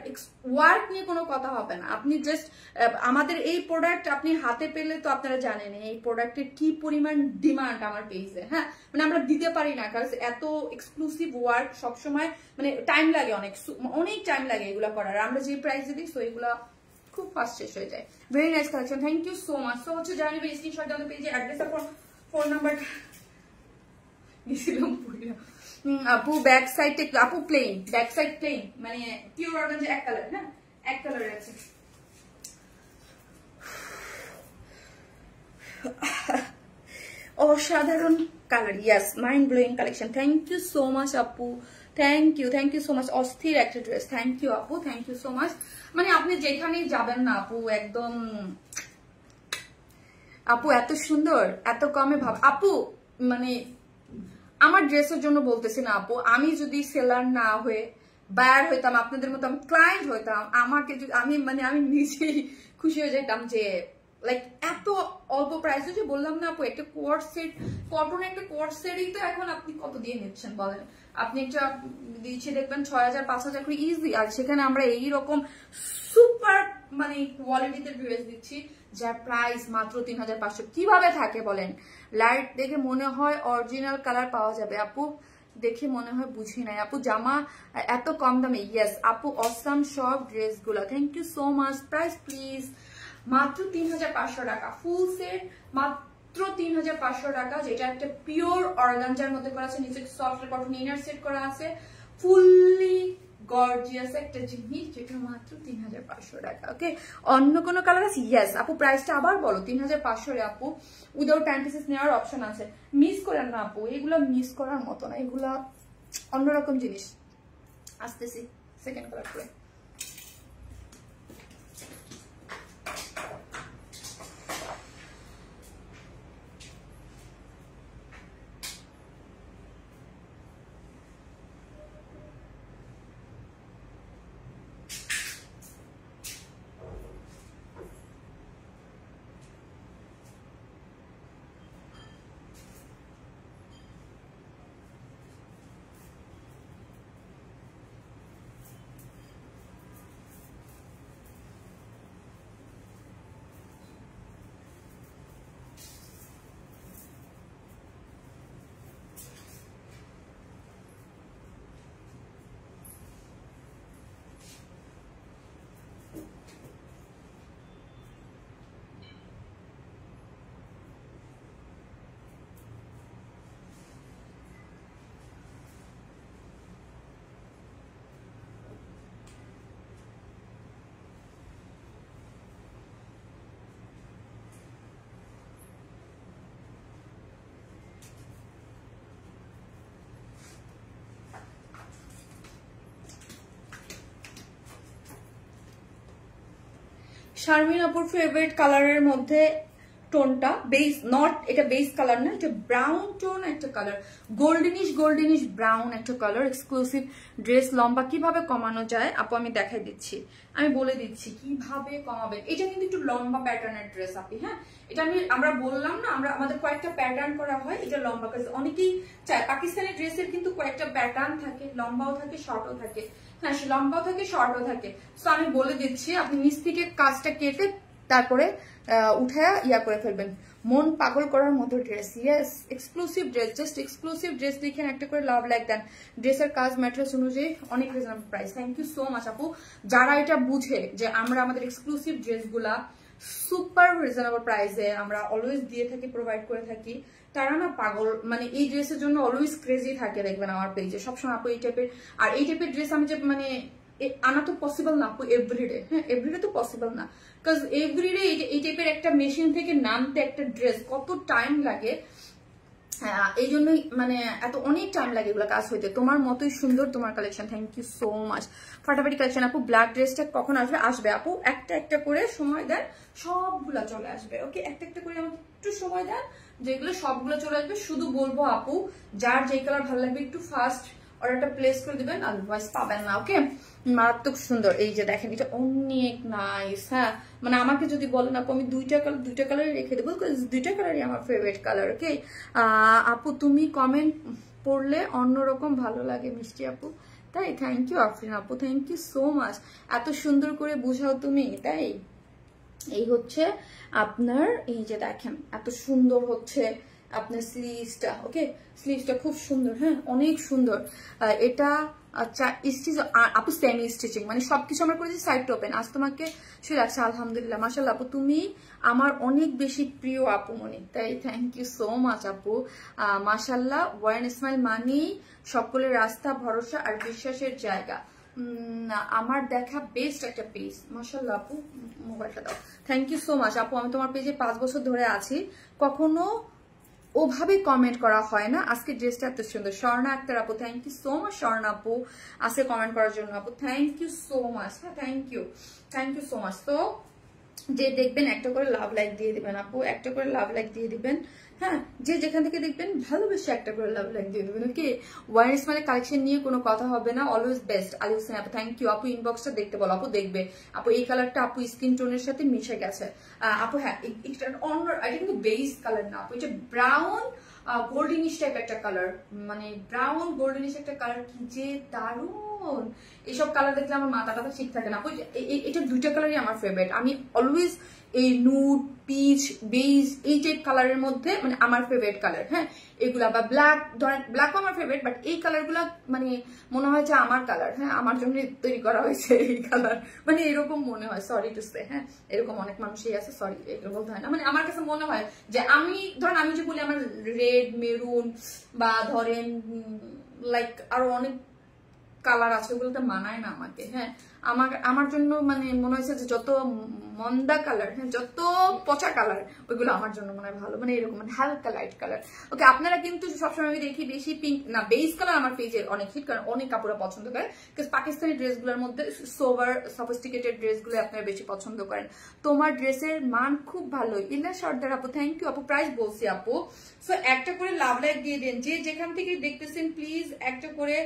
ওয়ার্ক নিয়ে কোনো কথা হবে না। আপনি জাস্ট আমাদের এই প্রোডাক্ট আপনি হাতে পেলে তো আপনারা জানেন এই প্রোডাক্টের কি পরিমাণ ডিমান্ড আমার পেজে, হ্যাঁ মানে আমরা দিতে পারি না, কারণ এত এক্সক্লুসিভ ওয়ার্ক সবসময় মানে টাইম লাগে, অনেক টাইম লাগে এগুলো করার। আমরা যে প্রাইসে দিই তো এগুলো খুব ফাস্ট শেষ হয়ে যায়। Very nice collection, thank you so much. তো হচ্ছে জানি স্ক্রিনশট দেওয়া পেজে অ্যাড্রেস আর ফোন নাম্বারটা দিয়েছিলাম। আপু ব্যাক সাইড আপু প্লেন, ব্যাক সাইড প্লেন মানে পিওর অর্গানজা এক কালার, হ্যাঁ এক কালার আছে। অসাধারণ colour, yes mind blowing collection. Thank you so much আপু, থ্যাংক ইউ সো মাচ। অস্থির একটা ড্রেস, থ্যাংক ইউ আপু, থ্যাংক ইউ সো মাচ। মানে আপনি যেখানেই যাবেন না আপু একদম আপু এত সুন্দর এত কমে ভাব আপু, মানে আমার ড্রেসের জন্য বলতেছি না আপু, আমি যদি সেলার না হয়ে বায়ার হইতাম, আপনাদের মতো আমি ক্লায়েন্ট হইতাম, আমাকে যদি আমি নিজেই খুশি হয়ে যেতাম যে লাইক এত অল্প প্রাইসে, যে বললাম না আপু একটা কোয়ার্ট সেট, কটনের একটা কোয়ার্ট সেটই তো এখন আপনি কত দিয়ে নিচ্ছেন বলেন। আপনি একটা দিচ্ছে দেখবেন 6000 5000 করে ইজি, আর সেখানে আমরা এইরকম সুপার মানে কোয়ালিটিতে ড্রেস দিচ্ছি যার প্রাইস মাত্র 3500। কিভাবে থাকে বলেন? লাইট দেখে মনে হয় অরিজিনাল কালার পাওয়া যাবে আপু, দেখে মনে হয় বুঝি নাই আপু জামা এত কম দামে। ইয়েস আপু অসাম সব ড্রেসগুলো, thank you so much. Price please মাত্র 3500 টাকা, ফুল সেট মাত্র 3500 টাকা, যেটা একটা পিওর অর্গানজার মধ্যে করা আছে, নিচে সফট কটন ইনার সেট করা আছে, ফুললি গর্জিয়াস একটা জিনিস, যেটা মাত্র 3500 টাকা। ওকে অন্য কোনো কালার আছে? ইয়েস আপু প্রাইসটা আবার বলো। 3500 রে আপু উইদাউট প্যান্টিস নেওয়ার অপশন আছে, মিস করেন না আপু, এগুলো মিস করার মতো না, এগুলা অন্যরকম জিনিস। আসতেছি সেকেন্ড কালার করে। শারমিন আপুর ফেভারিট কালারের মধ্যে টোনটা বেস, নট এটা বেস কালার না, এটা ব্রাউন টোন একটা কালার, গোল্ডেনিশ ব্রাউন একটা কালার। Exclusive dress. লম্বা কিভাবে কমানো যায় আপু আমি দেখাই দিচ্ছি, আমি বলে দিচ্ছি কিভাবে কমাবেন। এটা কিন্তু একটু লম্বা প্যাটার্নের ড্রেস আপনি, হ্যাঁ এটা আমরা বললাম না, আমাদের কয়েকটা প্যাটার্ন করা হয়, এটা লম্বা। অনেকেই চায় পাকিস্তানি ড্রেসের কিন্তু কয়েকটা প্যাটার্ন থাকে, লম্বাও থাকে শর্টও থাকে, হ্যাঁ লম্বাও থাকে শর্টও থাকে। তো আমি বলে দিচ্ছি, আপনি নিচ থেকে কাজটা কেটে তারপরে উঠে ইয়া করে ফেলবেন। মন পাগল করার মতো dress, yes exclusive dress, just exclusive dress লিখেন, একটা করে লাভ লাইক দেন। ড্রেসের কাজ ম্যাটেরিয়ালস অনুযায়ী অনেক reasonable price. Thank you so much আপু, যারা এটা বুঝে যে আমরা আমাদের এক্সক্লুসিভ ড্রেসগুলা সুপার রিজনেবল প্রাইসে আমরা অলওয়েজ দিয়ে থাকি, প্রোভাইড করে থাকি, তারা না পাগল, মানে এই ড্রেসের জন্য অলওয়েজ ক্রেজি থাকে। দেখবেন আমার পেজে সবসময় আপু এই টাইপের, আর এই টাইপের ড্রেস আমি যে মানে আনা তো পসিবল না আপু এভরিডে, হ্যাঁ এভরিডে তো পসিবল না, বিকজ এভরিডে এই টাইপের একটা মেশিন থেকে নামতে একটা ড্রেস কত টাইম লাগে, এই জন্যই মানে এত অনেক টাইম লাগে এগুলো কাজ হইতে। তোমার মতোই সুন্দর তোমার collection, thank you so much. ফাটাফাটি কালেকশন আপু। ব্ল্যাক ড্রেসটা কখন আসবে? আসবে আপু, একটা একটা করে সময় দেন, সবগুলা চলে আসবে। ওকে, একটা একটা করে আমাকে একটু সময় দেন, যেগুলো সবগুলো চলে আসবে। শুধু বলবো আপু যার যে কালার ভালো লাগবে একটু ফার্স্ট অর্ডারটা প্লেস করে দিবেন, আদারওয়াইজ পাবেন না। ওকে, মারাত্মক সুন্দর। এই যে দেখেন এটা অনেক নাইস, হ্যাঁ মানে আমাকে যদি বলেন আপু আমি দুইটা কালারই রেখে দেবো, দুইটা কালারই আমার ফেভারিট কালার। ওকে আপু তুমি কমেন্ট পড়লে অন্যরকম ভালো লাগে মিষ্টি আপু, তাই? থ্যাংক ইউ আফরিন আপু, থ্যাংক ইউ সো মাচ, এত সুন্দর করে বুঝাও তুমি, তাই? এই হচ্ছে আপনার, এই যে দেখেন এত সুন্দর হচ্ছে আপনার স্লিভসটা। ওকে, স্লিভসটা খুব সুন্দর, হ্যাঁ অনেক সুন্দর। এটা আচ্ছা স্টিচ আপু সেমি স্টিচিং, মানে সবকিছু আমরা করেছি সাইড টু ওপেন। আজ তোমাকে শুয়ে লাগছে আলহামদুলিল্লাহ, মাশাআল্লাহ আপু তুমি আমার অনেক বেশি প্রিয় আপু মনি, তাই? থ্যাংক ইউ সো মাচ আপু, মাশাআল্লাহ। ওয়ান স্মাইল মানি সকলের রাস্তা, ভরসা আর বিশ্বাসের জায়গা। আমার দেখা বেস্ট একটা পেজ, মাশাআল্লাহ আপু, মোবাইলটা দাও। থ্যাংক ইউ সো মাচ আপু, আমি তোমার পেজে 5 বছর ধরে আছি, কখনো ওভাবে কমেন্ট করা হয় না, আজকে ড্রেসটা এত সুন্দর। স্বর্ণা আক্তার আপু, thank you so much Swarna আপু আজকে কমেন্ট করার জন্য আপু, থ্যাংক ইউ সো মাচ। হ্যাঁ থ্যাংক ইউ সো মাচ। তো যে দেখবেন একটা করে লাভ লাইক দিয়ে দিবেন আপু, একটা করে লাভ লাইক দিয়ে দিবেন, হ্যাঁ যে যেখান থেকে দেখবেন ভালোবেসে একটা করে লাভ লাইক দিয়ে দেবেন। ওকে, ওয়ান স্মাইলের কালেকশন নিয়ে কোনো কথা হবে না, অলওয়েজ বেস্ট। আলী হোসেন আপু, থ্যাংক ইউ আপু, ইনবক্সটা দেখতে বলো আপু, দেখবে আপু। এই কালারটা আপু স্কিন টোনের সাথে মিশে গেছে আপু, হ্যাঁ এটা অন্য, এটা কিন্তু বেস কালার না আপু, এটা ব্রাউন গোল্ডেনিশ টাইপ একটা কালার, মানে ব্রাউন গোল্ডেনিশ একটা কালার, কি যে দারুণ। এইসব কালার দেখলে আমার মাথাটা ঠিক থাকে না আপু। এটা দুইটা কালারই আমার ফেভারিট, আমি অলওয়েজ এই নুড পিচ বেজ এই টাইপ কালারের মধ্যে মানে আমার ফেভারিট কালার, হ্যাঁ এগুলা। বা ব্ল্যাক, ধরেন ব্ল্যাকও আমার ফেভারিট, বাট এই কালারগুলা মানে মনে হয় যে আমার কালার, হ্যাঁ আমার জন্য তৈরি করা হয়েছে এই কালার, মানে এরকম মনে হয়, সরি টু সে, হ্যাঁ এরকম অনেক মানুষই আছে, সরি এগুলো বলতে হয় না, মানে আমার কাছে মনে হয় যে আমি ধরেন আমি যে বলি আমার রেড মেরুন বা ধরেন লাইক আরো অনেক কালার আছে, ওগুলোতে মানায় না আমাকে, হ্যাঁ আমার জন্য মানে মনে হয়েছে যে যত মন্দা কালার, হ্যাঁ যত পচা কালার ওইগুলো আমার জন্য মনে হয় ভালো, মানে এরকম মানে হালকা লাইট কালার। ওকে, আপনারা কিন্তু সবসময় আমি দেখি বেশি পিঙ্ক না, বেস কালার আমার পেজে অনেক হিট, কারণ অনেক কাপড়া পছন্দ করে, বিকজ পাকিস্তানি ড্রেসগুলোর মধ্যে সোভার সফিস্টিকেটেড ড্রেসগুলো আপনারা বেশি পছন্দ করেন। তোমার ড্রেসের মান খুব ভালো, ইল্লা সর্দার আপু, থ্যাংক ইউ আপু, প্রাইস বলছি আপু। সো একটা করে লাভ লাইক দিয়ে দেন, যে যেখান থেকে দেখতেছেন প্লিজ একটা করে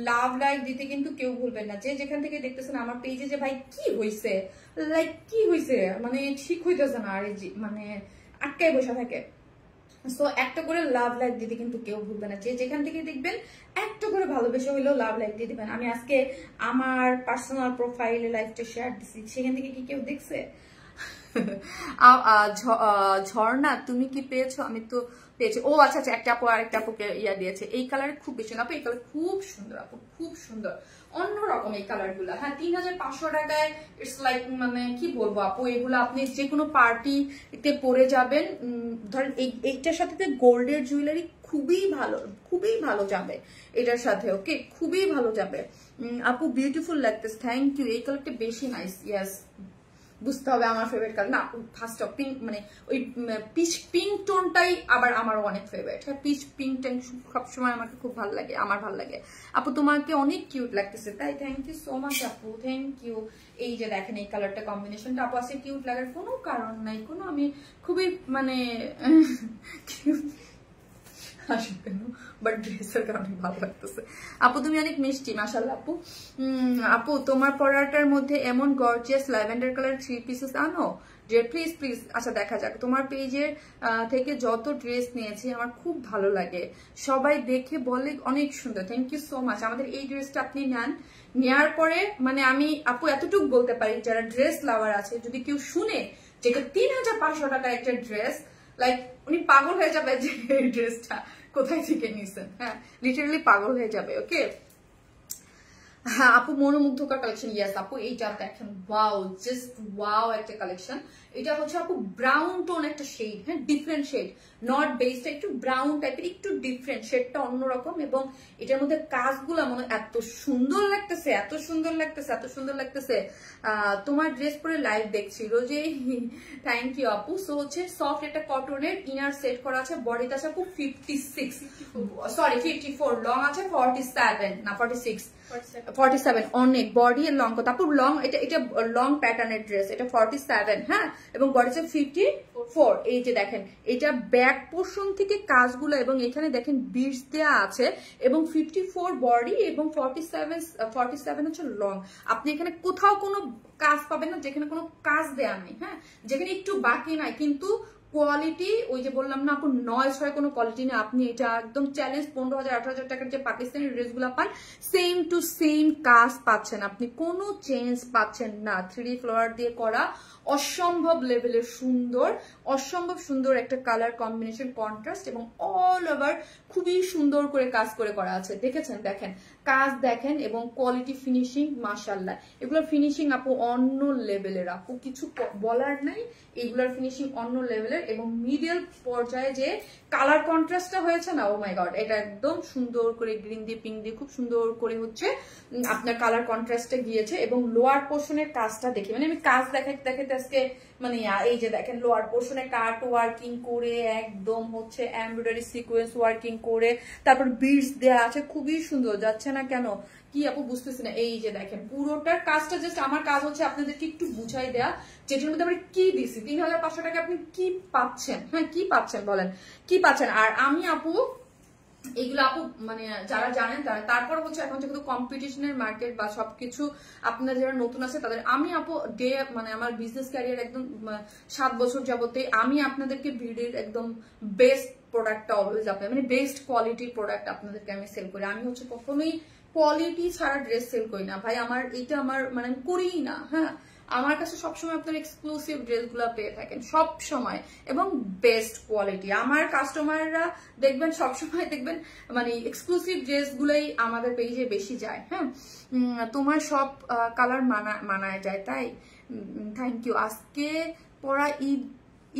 লাভ লাইক দিতে কিন্তু কেউ ভুলবেন না, যে যেখান থেকে দেখতেছেন আমার পেজে, যে ভাই কি হয়েছে, লাইক কি হয়েছে, মানে ঠিক হইতেছে না, আর মানে আটকায় বসে থাকে। সো একটা করে লাভ লাইক দিতে কিন্তু কেউ ভুলবে না, যে যেখান থেকে দেখবেন একটা করে ভালোবেসে হইলেও লাভ লাইক দিয়ে দিবেন। আমি আজকে আমার পার্সোনাল প্রোফাইলে লাইভটা শেয়ার দিচ্ছি, সেখান থেকে কি কেউ দেখছে? ঝর্ণা তুমি কি পেয়েছো? আমি তো পেয়েছি। ও আচ্ছা আচ্ছা, একটা আপু আরেকটা আপুকে ইয়া দিয়েছে, এই কালার খুব বেশি আপু, এই কালার খুব সুন্দর আপু, খুব সুন্দর, অন্যরকম এই কালার গুলা। হ্যাঁ 3500 টাকায় ইটস লাইক মানে কি বলবো আপু, এগুলো আপনি যে কোনো পার্টিতে পরে যাবেন, ধরেন এইটার সাথে গোল্ডের জুয়েলারি খুবই ভালো যাবে এটার সাথে। ওকে, খুবই ভালো যাবে আপু, বিউটিফুল লাগতেছে, থ্যাংক ইউ। এই কালারটা বেশি নাইস, ইয়েস বুঝতে হবে আমার ফেভারিট কালার না। ফার্স্ট অফ পিঙ্ক মানে ওই পিচ পিঙ্ক টোনটাই আবার আমারও অনেক ফেভারিট। হ্যাঁ, পিচ পিঙ্ক টেন সবসময় আমাকে খুব ভালো লাগে, আমার ভালো লাগে। আপু তোমাকে অনেক কিউট লাগতেছে, তাই থ্যাংক ইউ সো মাচ আপু, থ্যাংক ইউ। এই যে দেখেন এই কালারটা কম্বিনেশনটা আপু আছে কিউট লাগার কোনো কারণ নাই, কোনো আমি খুবই মানে বাট ড্রেসের কারণে ভালো লাগতেছে। আপু তুমি অনেক মিষ্টি মাশাআল্লাহ আপু। আপু তোমার পরাটার মধ্যে এমন গর্জিয়াস ল্যাভেন্ডার কালার 3 পিসেস আনো যে প্লিজ প্লিজ। আচ্ছা দেখা যাক, তোমার পেজের থেকে যত ড্রেস নিয়েছি আমার খুব ভালো লাগে, সবাই দেখে বলে অনেক সুন্দর। Thank you so much. আমাদের এই ড্রেসটা আপনি নেন, নেওয়ার পরে মানে আমি আপু এতটুকু বলতে পারি, যারা ড্রেস লাভার আছে যদি কেউ শুনে যেটা 3500 টাকার একটা ড্রেস, লাইক উনি পাগল হয়ে যাবে যে এই ড্রেসটা কোথায় থেকে নিছেন। হ্যাঁ, লিটারালি পাগল হয়ে যাবে। ওকে হ্যাঁ আপু মনোমুগ্ধকর কালেকশন। ইয়েস আপু এইটা দেখেন, ওয়াও জাস্ট ওয়াও একটা কালেকশন। এটা হচ্ছে আপু ব্রাউন টোন একটা শেড, হ্যাঁ ডিফারেন্ট শেড, নট বেসটা একটু ব্রাউন টাইপের, একটু ডিফারেন্ট শেডটা অন্যরকম। এবং এটার মধ্যে কাজগুলো মনে এত সুন্দর লাগতেছে, এত সুন্দর লাগতেছে, এত সুন্দর লাগতেছে। তোমার ড্রেস পরে লাইভ দেখছিল যে, থ্যাংক ইউ আপু। সো হচ্ছে সফট একটা কটনের ইনার সেট করা আছে, বডিতে আছে আপু 56 সরি 54, লং আছে 47 না 46 47, অনেক বডি এর লং কত আপু? লং এটা লং প্যাটার্নের ড্রেস, এটা 47 হ্যাঁ, এবং বডি আছে 54। এই যে দেখেন এটা ব্যাক পোর্শন থেকে কাজগুলো, এবং এখানে দেখেন বিটস দেয়া আছে, এবং 54 বডি এবং 47 হচ্ছে লং। আপনি এখানে কোথাও কোনো কাজ পাবেন না যেখানে কোনো কাজ দেয়া নেই, হ্যাঁ যেখানে একটু বাকি নাই, কিন্তু কোয়ালিটি ওই যে বললাম না আপু নয়েস হয় কোনো কোয়ালিটি না। আপনি এটা একদম চ্যালেঞ্জ 15,000-18,000 টাকার যে পাকিস্তানি ড্রেসগুলো পান সেম টু সেম কাজ পাচ্ছেন, আপনি কোনো চেঞ্জ পাচ্ছেন না। 3D ফ্লোয়ার দিয়ে করা অসম্ভব লেভেলের সুন্দর, অসম্ভব সুন্দর একটা কালার কম্বিনেশন কন্ট্রাস্ট, এবং অল ওভার খুবই সুন্দর করে কাজ করে করা আছে। দেখেছেন, দেখেন কাজ দেখেন, এবং কোয়ালিটি ফিনিশিং মাশাআল্লাহ। এগুলোর ফিনিশিং আপু অন্য লেভেলের, আপু কিছু বলার নাই, এগুলোর ফিনিশিং অন্য লেভেলের। এবং মিডল পর্যায়ে যে কালার কন্ট্রাস্টটা হয়েছে না, ও মাই গড, এটা একদম সুন্দর করে গ্রিন দিয়ে পিঙ্ক দিয়ে খুব সুন্দর করে হচ্ছে আপনার কালার কন্ট্রাস্টে গিয়েছে। এবং লোয়ার পোর্শনের কাজটা দেখি, মানে আমি কাজ দেখাতে আজকে মানে এই যে দেখেন লোয়ার পোর্শনে কাট ওয়ার্কিং করে একদম হচ্ছে এমব্রয়ডারি সিকোয়েন্স ওয়ার্কিং করে, তারপর বিটস দেয়া আছে, খুবই সুন্দর। যাচ্ছে না কেন কি আপু বুঝতেছি না। এই যে দেখেন পুরোটার কাজটা জাস্ট আমার কাজ হচ্ছে আপনাদেরকে একটু বুঝাই দেয়া, যেটার মধ্যে আমরা কি দিছি। 3,500 টাকা আপনি কি পাচ্ছেন, হ্যাঁ কি পাচ্ছেন বলেন, কি পাচ্ছেন। আর আমি আপু এইগুলো আপু মানে যারা জানেন তারা, তারপর হচ্ছে এখন যেহেতু কম্পিটিশনের মার্কেট বা সবকিছু আপনারা যারা নতুন আছে তাদের, আমি আপু মানে আমার বিজনেস ক্যারিয়ার একদম 7 বছর যাবতে আমি আপনাদেরকে ভিডিওর একদম বেস্ট প্রোডাক্টটা অলওয়েজ আপনার মানে বেস্ট কোয়ালিটির প্রোডাক্ট আপনাদেরকে আমি সেল করি। আমি হচ্ছে কখনোই কোয়ালিটি ছাড়া ড্রেস সেল করি না ভাই, আমার এটা আমার মানে আমি করিই না। হ্যাঁ আমার কাছে সবসময় আপনার এক্সক্লুসিভ ড্রেসগুলো পেয়ে থাকেন সব সময়, এবং বেস্ট কোয়ালিটি। আমার কাস্টমাররা দেখবেন সবসময় দেখবেন মানে এক্সক্লুসিভ ড্রেসগুলোই আমাদের পেজে বেশি যায়। হ্যাঁ তোমার সব কালার মানায় যায়, তাই থ্যাংক ইউ। আজকে পড়া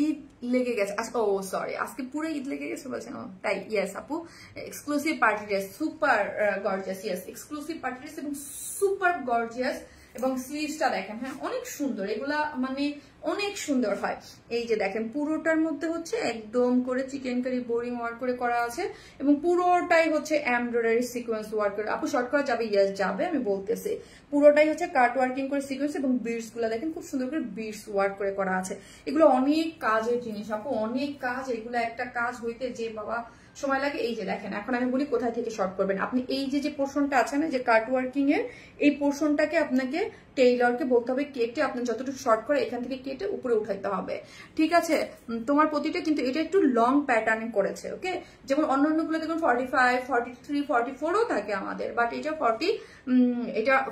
ঈদ লেগে গেছে, ও সরি আজকে পুরো ঈদ লেগে গেছে বলছেন, তাই ইয়েস আপু। Exclusive party dress super gorgeous, yes exclusive party dress এবং সুপার গর্জিয়াস, এবং স্লিভসটা দেখেন হ্যাঁ অনেক সুন্দর, এগুলা মানে অনেক সুন্দর হয়। এই যে দেখেন পুরোটার মধ্যে হচ্ছে একদম করে চিকেন কারি বোরিং ওয়ার্ক করে করা আছে, এবং পুরোটাই হচ্ছে এমব্রয়ডারি সিকোয়েন্স ওয়ার্ক করে। আপু শর্ট করা যাবে? ইয়েস যাবে, আমি বলতেছি। পুরোটাই হচ্ছে কাট ওয়ার্কিং করে সিকোয়েন্স, এবং বিটস গুলা দেখেন খুব সুন্দর করে বিটস ওয়ার্ক করে করা আছে। এগুলো অনেক কাজের জিনিস আপু, অনেক কাজ। এগুলো একটা কাজ হইতে যে বাবা সময় লাগে। এই যে দেখেন এখন আমি বলি কোথায় থেকে শর্ট করবেন। আপনি এই যে পোর্শনটা আছে না যে কাট ওয়ার্কিং এর, এই পোর্শনটাকে আপনাকে টেইলরকে বলতে হবে কেটে, আপনার যতটুকু শর্ট করে এখান থেকে কেটে উপরে উঠাইতে হবে, ঠিক আছে। তোমার প্রতিটা কিন্তু এটা একটু লং প্যাটার্নে করেছে, ওকে। যেমন অন্যান্যগুলো দেখুন 45, 43, 44ও থাকে আমাদের, বাট এটা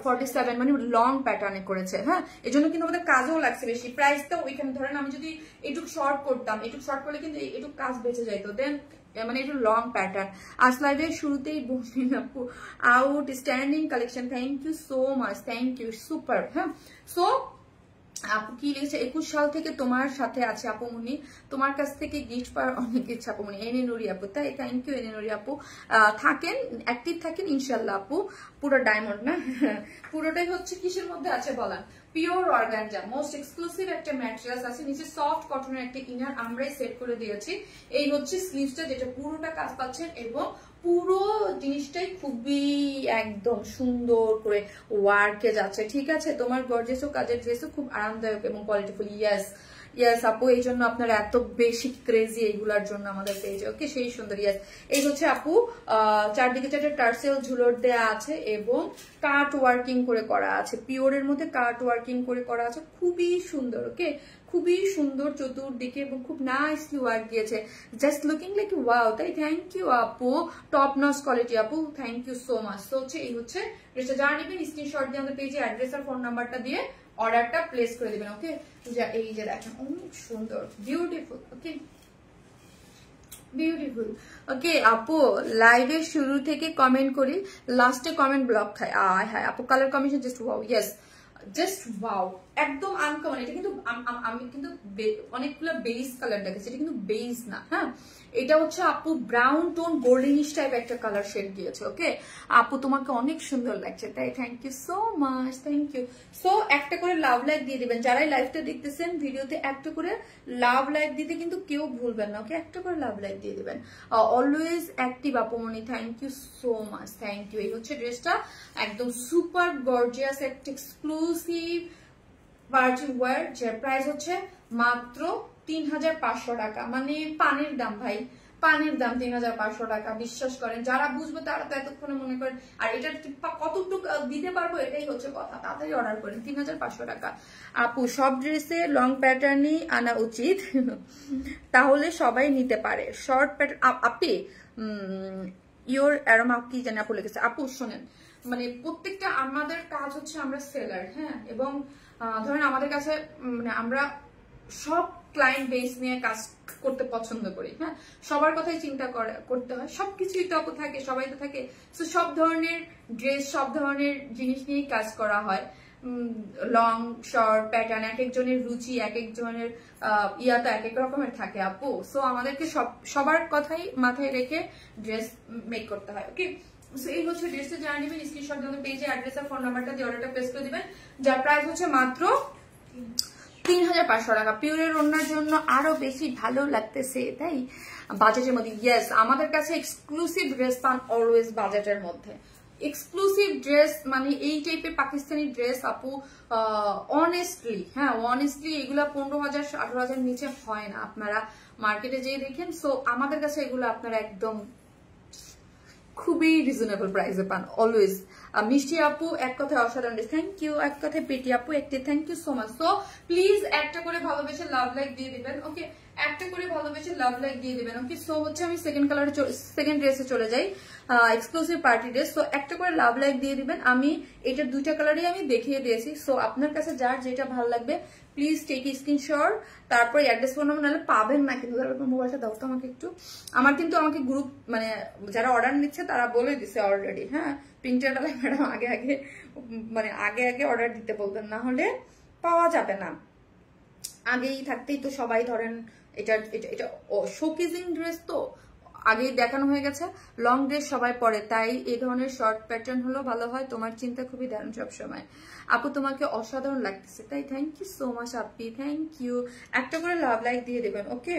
47 মানে লং প্যাটার্নে করেছে। হ্যাঁ এই জন্য কিন্তু আমাদের কাজও লাগছে বেশি। প্রাইসটা ওইখানে ধরেন আমি যদি এটুকু শর্ট করতাম, এটুকু শর্ট করলে কিন্তু এটুকু কাজ বেঁচে যাইতো, দেন মানে একটু লং প্যাটার্ন। আজ লাইভের শুরুতেই বললেন আপু outstanding collection, thank you so much, thank you, super. হ্যাঁ সো আপু কি লিখেছে, 21 সাল থেকে তোমার সাথে আছে আপুমনি, তোমার কাছ থেকে গিফট পাওয়ার অনেক ইচ্ছা আপুমনি। এনে নুরি আপু, তাই থ্যাংক ইউ এনে নুরি আপু। থাকেন অ্যাক্টিভ থাকেন ইনশাল্লাহ আপু। পুরো ডায়মন্ড না পুরোটাই হচ্ছে কিসের মধ্যে আছে বলেন, পিওর অর্গানজা, মোস্ট এক্সক্লুসিভ একটা ম্যাটেরিয়ালস আছে, নিচে সফট কটনের একটা ইনার আমরাই সেট করে দিয়েছি। এই হচ্ছে স্লিভসটা, যেটা পুরোটা কাজ পাচ্ছেন এবং পুরো জিনিসটাই খুবই একদম সুন্দর করে ওয়ার্কে যাচ্ছে, ঠিক আছে। তোমার গর্জিয়াস কাজের ড্রেসও খুব আরামদায়ক এবং কোয়ালিটিফুল। ইয়াস আপু, এই জন্য আপনারা এত বেশি ক্রেজি এইগুলার জন্য আমাদের পেজে। ওকে, সেই সুন্দর। ইয়াস, এই হচ্ছে আপু চারদিকে চারটে টার্সেল ঝুলর দেয়া আছে এবং কাট ওয়ার্কিং করে করা আছে, পিওরের মধ্যে কাট ওয়ার্কিং করে করা আছে, খুবই সুন্দর। ওকে, খুবই সুন্দর চতুর্দিকে এবং খুব নাইসলি ওয়ার্ক দিয়েছে, জাস্ট লুকিং লাইক ওয়াও। তাই থ্যাংক ইউ আপু, টপ নচ কোয়ালিটি আপু, থ্যাংক ইউ সো মাচ। তো হচ্ছে এই হচ্ছে ড্রেসটা, যারা নেবেন স্ক্রিনশট দিয়ে আমাদের পেজে অ্যাড্রেস আর ফোন নাম্বারটা দিয়ে অর্ডারটা প্লেস করে দিবেন। ওকে, এই যে দেখেন অনেক সুন্দর, বিউটিফুল। ওকে, বিউটিফুল। ওকে আপু, লাইভের শুরু থেকে কমেন্ট করি, লাস্টে কমেন্ট ব্লক খায়। হ্যাঁ আপু, colour combination just wow. Yes, just wow, একদম আনকমন। এটা কিন্তু আমি কিন্তু অনেকগুলো বেস কালার দেখেছি, এটা কিন্তু বেস না। হ্যাঁ, এটা হচ্ছে আপু ব্রাউন টোন গোল্ডেনিশ টাইপ একটা কালার শেড দিয়েছে। ওকে আপু, তোমাকে অনেক সুন্দর লাগছে, তাই thank you so much, thank you. So একটা করে লাভ লাইক দিয়ে দিবেন, যারাই লাইভটা দেখতেছেন ভিডিওতে একটা করে লাভ লাইক দিতে কিন্তু কেউ ভুলবেন না। ওকে, একটা করে লাভ লাইক দিয়ে দিবেন। অলওয়েজ অ্যাক্টিভ আপুমনি, thank you so much, thank you. এই হচ্ছে ড্রেসটা, একদম সুপার গর্জিয়াস একটা এক্সক্লুসিভ পার্টি ওয়্যার, যার প্রাইস হচ্ছে মাত্র ৩৫০০ টাকা। মানে পানির দাম ভাই, পানির দাম ৩৫০০ টাকা। বিশ্বাস করেন, যারা বুঝবে তারা তো এতক্ষণে মনে করেন, আর এটা কতটুকু দিতে পারবো এটাই হচ্ছে কথা। তাড়াতাড়ি অর্ডার করেন, ৩৫০০ টাকা। আপু, সব ড্রেসে লং প্যাটার্নই আনা উচিত, তাহলে সবাই নিতে পারে। Short pattern Api your aroma কি জানি আপু লিখেছে। আপু শোনেন, মানে প্রত্যেকটা আমাদের কাজ হচ্ছে আমরা সেলার, হ্যাঁ, এবং ধরেন আমাদের কাছে মানে আমরা সব ক্লায়েন্ট বেস নিয়ে কাজ করতে পছন্দ করি। হ্যাঁ, সবার কথাই চিন্তা করতে হয়, সবকিছুই তো থাকে, সবাই তো থাকে। তো সব ধরনের ড্রেস, সব ধরনের জিনিস নিয়েই কাজ করা হয়। লং শর্ট প্যাটার্ন, এক একজনের রুচি, এক একজনের তো এক এক রকমের থাকে আপু। সো আমাদেরকে সবার কথাই মাথায় রেখে ড্রেস মেক করতে হয়। ওকে, এই হচ্ছে ড্রেসটা, যারা নেবেন স্ক্রিনশট দিয়ে পেজে অ্যাড্রেস আর ফোন নাম্বারটা দিয়ে অর্ডারটা প্লেস করে দিবেন, যার প্রাইস হচ্ছে মাত্র ৩৫০০ টাকা। পিওরের ওড়নার জন্য আরো বেশি ভালো লাগতেছে, তাই বাজেটের মধ্যে। ইয়েস, আমাদের কাছে এক্সক্লুসিভ ড্রেস পান অলওয়েজ বাজেটের মধ্যে। এক্সক্লুসিভ ড্রেস মানে এই টাইপের পাকিস্তানি ড্রেস আপু, অনেস্টলি, হ্যাঁ অনেস্টলি এগুলা ১৫,০০০ ১৮,০০০ নিচে হয় না, আপনারা মার্কেটে যেয়ে দেখেন। সো আমাদের কাছে এগুলো আপনারা একদম খুবই রিজনেবল প্রাইসে পান অলওয়েজ। মিষ্টি আপু, এক কথায় অসাধারণ, থ্যাংক ইউ। এক কথায় পেটি আপু, একটি thank you so much. So please একটা করে ভালোবেসে লাভ লাইক দিয়ে দিবেন। ওকে, একটা করে ভালোবেসে লাভ লাইক দিয়ে দিবেন। ওকে, সো হচ্ছে আমি সেকেন্ড ড্রেসে চলে যাই, এক্সক্লুসিভ পার্টি ড্রেস। সো একটা করে লাভ লাইক দিয়ে দিবেন। আমি এটার দুইটা কালারই আমি দেখিয়ে দিয়েছি। সো আপনার কাছে যার যেটা ভালো লাগবে প্লিজ টেক স্ক্রিনশট, তারপর অ্যাড্রেস ফোন নাম্বার, নাহলে পাবেন না কিন্তু। মোবাইলটা দাও তো আমাকে একটু। আমাকে গ্রুপ মানে যারা অর্ডার নিচ্ছে তারা বলে দিছে অলরেডি। হ্যাঁ, পিঙ্কটা ম্যাডাম আগে অর্ডার দিতে বলতেন, না হলে পাওয়া যাবে না। আগেই থাকতেই তো সবাই ধরেন এটা শোকেজিং ড্রেস, তো আগেই দেখানো হয়ে গেছে। লং ড্রেস সবাই পরে, তাই এই ধরনের শর্ট প্যাটার্ন হলো ভালো হয়। তোমার চিন্তা খুবই দারুণ সবসময় আপু, তোমাকে অসাধারণ লাগতেছে, তাই thank you so much Api, thank you. একটা করে লাভ লাইক দিয়ে দেবেন। ওকে,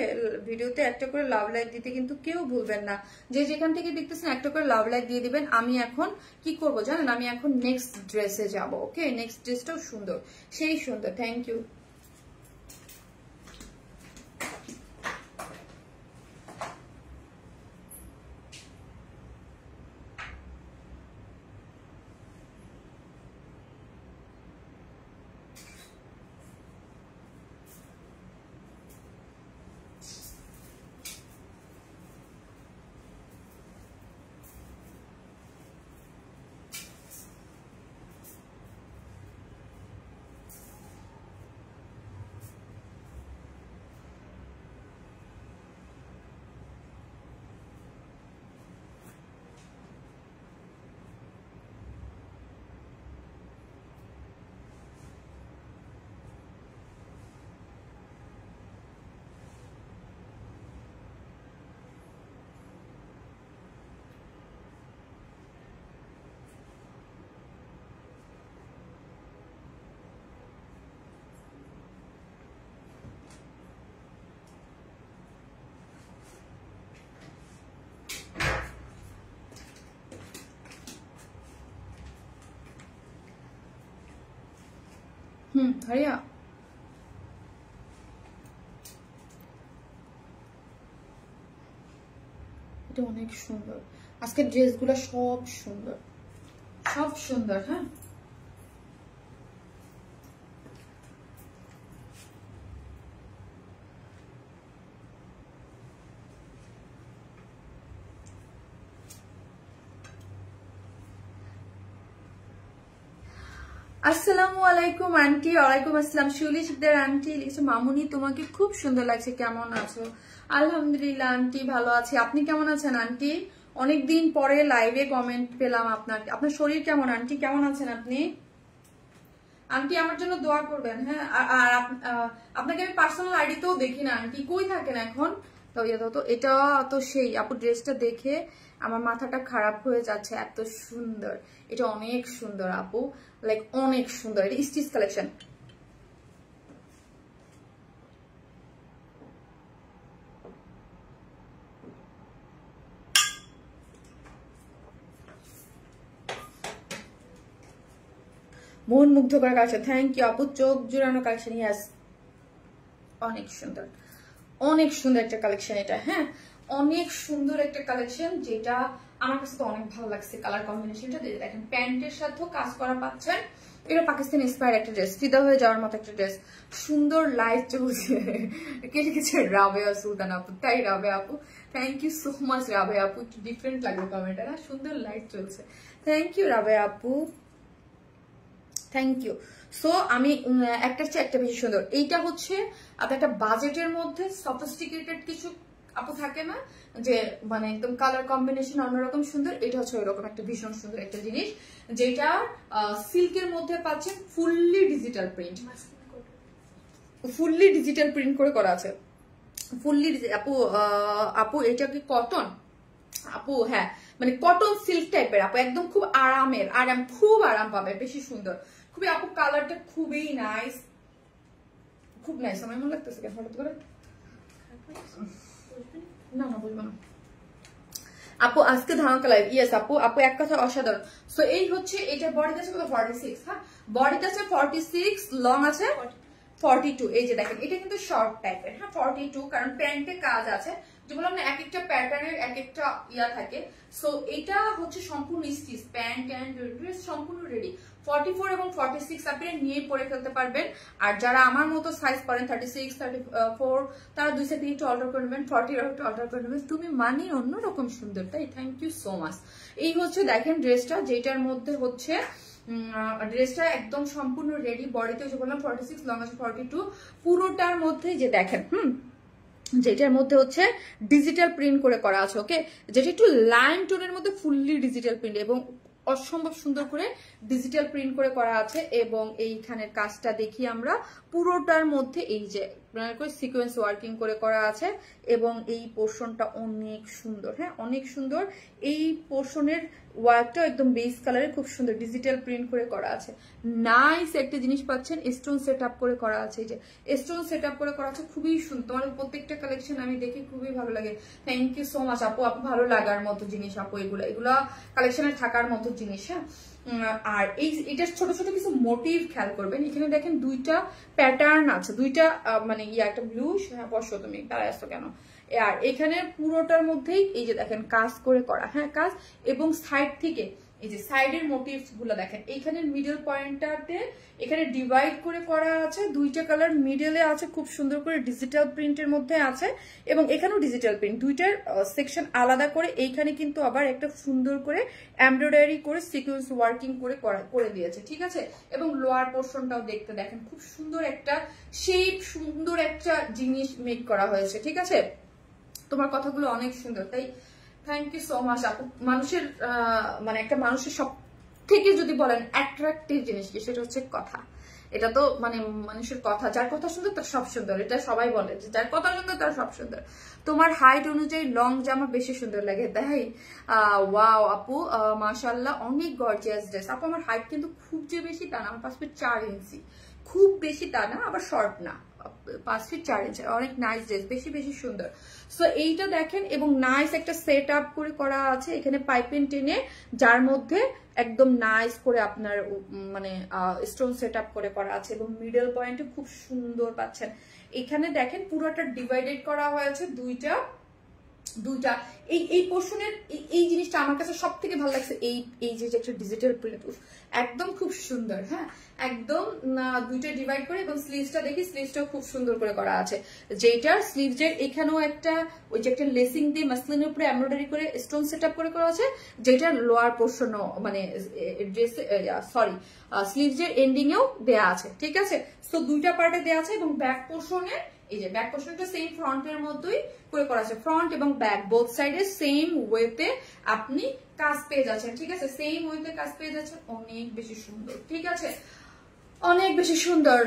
ভিডিওতে একটা করে লাভ লাইক দিতে কিন্তু কেউ ভুলবেন না। যে যেখান থেকে দেখতেছেন একটা করে লাভ লাইক দিয়ে দিবেন। আমি এখন কি করব জানেন, আমি এখন নেক্সট ড্রেসে যাব। ওকে, নেক্সট ড্রেসটাও সুন্দর, সেই সুন্দর, থ্যাংক ইউ। হারিয়া এটা অনেক সুন্দর। আজকের ড্রেসগুলো সব সুন্দর, সব সুন্দর। হ্যাঁ, আসসালামু আলাইকুম আন্টি। ওয়ালাইকুম আসসালাম। শিউলি শিকদার আন্টি লিখেছে, মামুনি তোমাকে খুব সুন্দর লাগছে, কেমন আছো? আলহামদুলিল্লাহ আন্টি, ভালো আছি। আপনি কেমন আছেন আন্টি? অনেকদিন পরে লাইভে কমেন্ট পেলাম আপনার। আপনার শরীর কেমন আন্টি? কেমন আছেন আপনি? আন্টি আমার জন্য দোয়া করবেন। হ্যাঁ, আর আপনাকে আমি পার্সোনাল আইডিতেও দেখি না আন্টি, কই থাকেন এখন? তো এটা তো সেই আপু, ড্রেসটা দেখে আমার মাথাটা খারাপ হয়ে যাচ্ছে, এত সুন্দর। এটা অনেক সুন্দর আপু, লাইক অনেক সুন্দর। এটা স্টিচ কালেকশন। মন মুগ্ধ করা কালেকশন। থ্যাংক ইউ আপু, চোখ জুড়ানো কালেকশন। ইয়াস, অনেক সুন্দর, অনেক সুন্দর একটা কালেকশন এটা। হ্যাঁ, অনেক সুন্দর একটা কালেকশন, যেটা আমার কাছে তো অনেক ভালো লাগছে। কালার কম্বিনেশনটা দেখেন, প্যান্টের সাথেও কাজ করা পাচ্ছেন। এটা পাকিস্তান ইন্সপায়ার্ড একটা ড্রেস, ফিদা হয়ে যাওয়ার মতো একটা ড্রেস। সুন্দর লাইট চলছে। কে লিখেছে? রাবেয়া সুলতান আপু। তাই রাবেয়া আপু, thank you so much Rabeya আপু। একটু ডিফারেন্ট লাগবে কমেন্টটা না? সুন্দর লাইট চলছে, থ্যাংক ইউ রাবেয়া আপু, থ্যাংক ইউ। সো আমি একটার চেয়ে একটা বেশি সুন্দর। এইটা হচ্ছে আপনার একটা বাজেটের মধ্যে সফিস্টিকেটেড কিছু আপু থাকে না, যে মানে একদম কালার কম্বিনেশন অন্যরকম সুন্দর। এটা হচ্ছে ওইরকম একটা ভীষণ সুন্দর একটা জিনিস, যেটা সিল্কের মধ্যে পাচ্ছেন, fully digital print, fully digital print করে করা আছে, ফুললি। আপু আপু এটা কি কটন আপু? হ্যাঁ, মানে কটন সিল্ক টাইপের আপু, একদম খুব আরামের, খুব আরাম পাবে, বেশি সুন্দর খুবই আপু। কালারটা খুবই নাইস, খুব নাইস। আমার মনে লাগতেছে কেন হঠাৎ করে? না না, বলবো না আপু, আজকে ধামাকা লাইভ। ইয়েস আপু, আপু এক কথা অসাধারণ। সো এই হচ্ছে, এটা বডিতে আছে কত? 46। হ্যাঁ, বডিতে আছে 46, লং আছে 42। এই যে দেখেন, এটা কিন্তু শর্ট টাইপের। হ্যাঁ, 42, কারণ প্যান্টে কাজ আছে, যে বললাম না, এক একটা প্যাটার্নের এক একটা ইয়া থাকে। সো এটা হচ্ছে সম্পূর্ণ স্টিচ, প্যান্ট অ্যান্ড ড্রেস সম্পূর্ণ রেডি। 44 এবং 46 আপনি নিয়ে পরে ফেলতে পারবেন। আর যারা আমার মতো সাইজ করেন 36, 34, তারা দুই সাইড থেকে একটু অল্টার করে নেবেন, 40 একটু অল্টার করে নেবেন। তুমি মানে অন্যরকম সুন্দর, তাই থ্যাংক ইউ সো মাচ। এই হচ্ছে দেখেন ড্রেসটা, যেটার মধ্যে হচ্ছে ড্রেসটা একদম সম্পূর্ণ রেডি। বডিতে যে বললাম 46, লং আছে 42, পুরোটার মধ্যে যে দেখেন যেটার মধ্যে হচ্ছে ডিজিটাল প্রিন্ট করে করা আছে। ওকে, যেটা একটু লাইম টোনের মধ্যে ফুললি ডিজিটাল প্রিন্ট এবং অসম্ভব সুন্দর করে ডিজিটাল প্রিন্ট করে করা আছে। এবং এইখানের কাজটা দেখি আমরা, পুরোটার মধ্যে এই যে সিকোয়েন্স ওয়ার্কিং করে করা আছে, এবং এই পোর্শনটা অনেক সুন্দর। হ্যাঁ, অনেক সুন্দর। এই পোর্শনের ওয়ার্কটা একদম বেস কালারে খুব সুন্দর ডিজিটাল প্রিন্ট করে করা আছে। নাইস একটা জিনিস পাচ্ছেন, স্টোন সেট আপ করে করা আছে। এই যে স্টোন সেট আপ করে করা আছে, খুবই সুন্দর। তোমার প্রত্যেকটা কালেকশন আমি দেখি খুবই ভালো লাগে। থ্যাংক ইউ সো মাচ আপু, আপু ভালো লাগার মতো জিনিস আপু, এগুলা কালেকশনে থাকার মতো জিনিস। হ্যাঁ, আর এটা ছোট ছোট কিছু মোটিভ খেয়াল করবেন। এখানে দেখেন দুইটা প্যাটার্ন আছে, দুইটা মানে একটা ব্লু। হ্যাঁ, বসো তুমি, দাঁড়ায় আসছো কেন? আর এখানে পুরোটার মধ্যেই এই যে দেখেন কাজ করে করা। হ্যাঁ, কাজ এবং সাইড থেকে এই যে সাইডের মোটিভস গুলো দেখেন, এখানে মিডল পয়েন্টটাতে এখানে ডিভাইড করে করা আছে, দুইটা কালার মিডলে আছে, খুব সুন্দর করে ডিজিটাল প্রিন্টের মধ্যে আছে। এবং এখানেও ডিজিটাল প্রিন্ট, দুইটার সেকশন আলাদা করে। এইখানে কিন্তু আবার একটা সুন্দর করে এমব্রয়ডারি করে সিকোয়েন্স ওয়ার্কিং করে দিয়েছে, ঠিক আছে। এবং লোয়ার পোর্শনটাও দেখতে দেখেন, খুব সুন্দর একটা শেপ, সুন্দর একটা জিনিস মেক করা হয়েছে, ঠিক আছে। তোমার কথাগুলো অনেক সুন্দর, তাই থ্যাংক ইউ সো মাচ আপু। মানুষের মানে একটা মানুষের সব থেকে যদি বলেন অ্যাট্রাক্টিভ জিনিস কি, সেটা হচ্ছে কথা। এটা তো মানে মানুষের কথা, যার কথা সুন্দর তার সব সুন্দর। এটা সবাই বলে যে যার কথা সুন্দর তার সব সুন্দর। তোমার হাইট অনুযায়ী লং জামা বেশি সুন্দর লাগে, তাই? ওয়াও আপু, মাশাআল্লাহ, অনেক গর্জিয়াস ড্রেস আপু। আমার হাইট কিন্তু খুব যে বেশি তা না, আমার 5 ফিট 4 ইঞ্চি, খুব বেশি তা না, আবার শর্ট না, 5 ফিট 4 ইঞ্চি, অনেক নাইস ড্রেস, বেশি বেশি সুন্দর। সো এইটা দেখেন, এবং নাইস একটা সেট আপ করে করা আছে এখানে পাইপিং টেনে, যার মধ্যে একদম নাইস করে আপনার মানে স্টোন সেট আপ করে করা আছে, এবং মিডল পয়েন্টে খুব সুন্দর পাচ্ছেন। এখানে দেখেন পুরোটা ডিভাইডেড করা হয়েছে দুইটা। এই পোর্শনের এই জিনিসটা আমার কাছে সব থেকে ভালো লাগছে, এই যে একটা ডিজিটাল প্রিন্ট, একদম খুব সুন্দর। হ্যাঁ, একদম দুইটা ডিভাইড করে, এবং স্লিভসটা দেখি, স্লিভসটাও খুব সুন্দর করে করা আছে, যেটার স্লিভসের এখানেও একটা ওই যে একটা লেসিং দিয়ে মাসলিনের উপরে এমব্রয়ডারি করে স্টোন সেট আপ করে করা আছে, যেটার লোয়ার পোর্শনও মানে ড্রেস সরি স্লিভসের এন্ডিং এও দেয়া আছে। ঠিক আছে, সো দুইটা পার্টে দেয়া আছে, এবং ব্যাক পোর্শনে এই যে ব্যাক পোর্শনটা সেম ফ্রন্টের মতোই করে করা আছে, ফ্রন্ট এবং ব্যাক বোথ সাইডে সেম ওয়েতে আপনি কাজ পেয়ে যাচ্ছেন। ঠিক আছে, সেম ওয়েতে কাজ পেয়ে যাচ্ছেন, অনেক বেশি সুন্দর। ঠিক আছে, অনেক বেশি সুন্দর,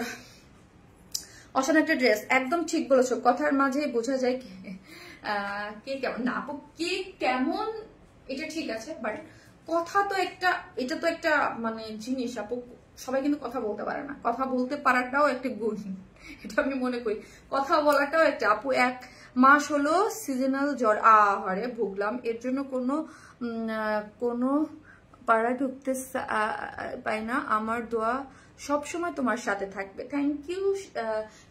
অসাধারণ একটা ড্রেস, একদম ঠিক বলেছো, কথার মাঝে বোঝা যায় কে কেমন, না আপু কে কেমন এটা ঠিক আছে, বাট কথা তো একটা, এটা তো একটা মানে জিনিস আপু, সবাই কিন্তু কথা বলতে পারে না, কথা বলতে পারাটাও একটা গুণ, এটা আমি মনে করি, কথা বলাটাও একটা। আপু 1 মাস হলো সিজনাল জ্বর, আহারে ভুগলাম, এর জন্য কোনো পাড়ায় ঢুকতে পাই না, আমার দোয়া সবসময় তোমার সাথে থাকবে। Thank you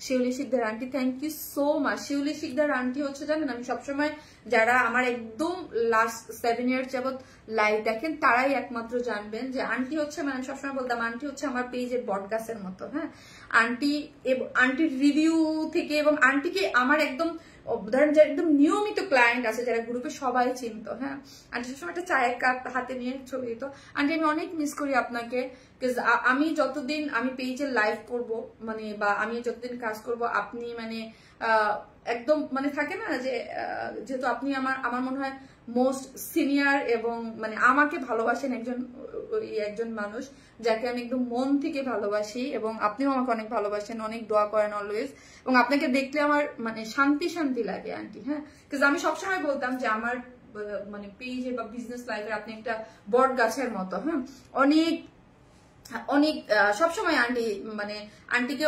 Shiuli Sikder aunty, thank you so much. Shiuli Sikder aunty হচ্ছে জানেন, আমি সবসময় যারা আমার একদম লাস্ট 7 ইয়ার্স যাবৎ লাইভ দেখেন তারাই একমাত্র জানবেন যে আন্টি হচ্ছে, মানে আমি সবসময় বলতাম আন্টি হচ্ছে আমার পেজের বটগাছের মতো। হ্যাঁ, আন্টির রিভিউ থেকে, এবং আন্টিকে আমার একদম ধরেন যে একদম নিয়মিত ক্লায়েন্ট আছে যারা গ্রুপে, সবাই চিনত। হ্যাঁ, আন্টি সবসময় একটা চায়ের কাপ হাতে নিয়ে ছবি দিত। আন্টি আমি অনেক মিস করি আপনাকে, আমি যতদিন আমি পেজে লাইভ করব মানে, বা আমি যতদিন কাজ করব, আপনি মানে একদম মানে থাকে না যে, যেহেতু আপনি আমার মনে হয় মোস্ট সিনিয়র, এবং মানে আমাকে ভালোবাসেন একজন মানুষ যাকে আমি একদম মন থেকে ভালোবাসি, এবং আপনিও আমাকে অনেক ভালোবাসেন, অনেক দোয়া করেন অলওয়েজ, এবং আপনাকে দেখলে আমার মানে শান্তি শান্তি লাগে আন্টি। হ্যাঁ, আমি সবসময় বলতাম যে আমার মানে পেজে বা বিজনেস লাইফে আপনি একটা বট গাছের মতো। হ্যাঁ, অনেক সবসময় আন্টি মানে আন্টিকে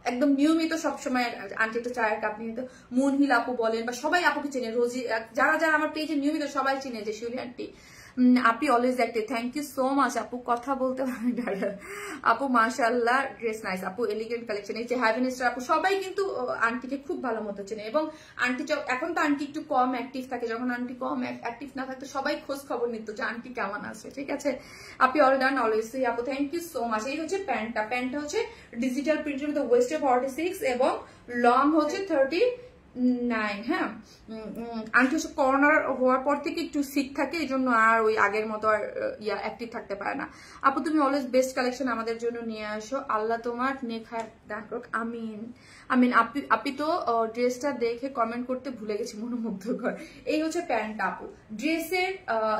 একদম নিয়মিত সবসময় আন্টি একটা চায়ের কাপ নিয়ে, মুনহিল আপু বলেন বা সবাই আপুকে চেনে, রোজি যারা যারা আমার পেজে নিয়মিত সবাই চিনে যে শিউলি আন্টি আপনি always active. Thank you so much আপু, কথা বলতে পারেন আপু, মাশাআল্লাহ ড্রেস নাইস আপু, এলিগেন্ট কালেকশন। এই যে হ্যাভেন স্টার আপু, সবাই কিন্তু আন্টিকে খুব ভালো মতো চেনে, এবং আন্টি এখন তো আন্টি একটু কম অ্যাক্টিভ থাকে, যখন আন্টি কম অ্যাক্টিভ না থাকতো সবাই খোঁজ খবর নিত যে আন্টি কেমন আছে। ঠিক আছে আপনি অল ডান অলওয়েজ আপু, থ্যাংক ইউ সো মাচ। এই হচ্ছে প্যান্টটা হচ্ছে ডিজিটাল প্রিন্টের মধ্যে, ওয়েস্টে 46 এবং লং হচ্ছে 39। হ্যাঁ, আন্টি হচ্ছে করোনার হওয়ার পর থেকে একটু সিক থাকে, এই জন্য আর ওই আগের মতো আর অ্যাক্টিভ থাকতে পারে না। আপু তুমি অলওয়েজ বেস্ট কালেকশন আমাদের জন্য নিয়ে আসো, আল্লাহ তোমার নেক হায়াত দান করুক, আমিন আমিন। আপনি তো ড্রেসটা দেখে কমেন্ট করতে ভুলে গেছি, মনোমুগ্ধকর। এই হচ্ছে প্যান্ট আপু, ড্রেসের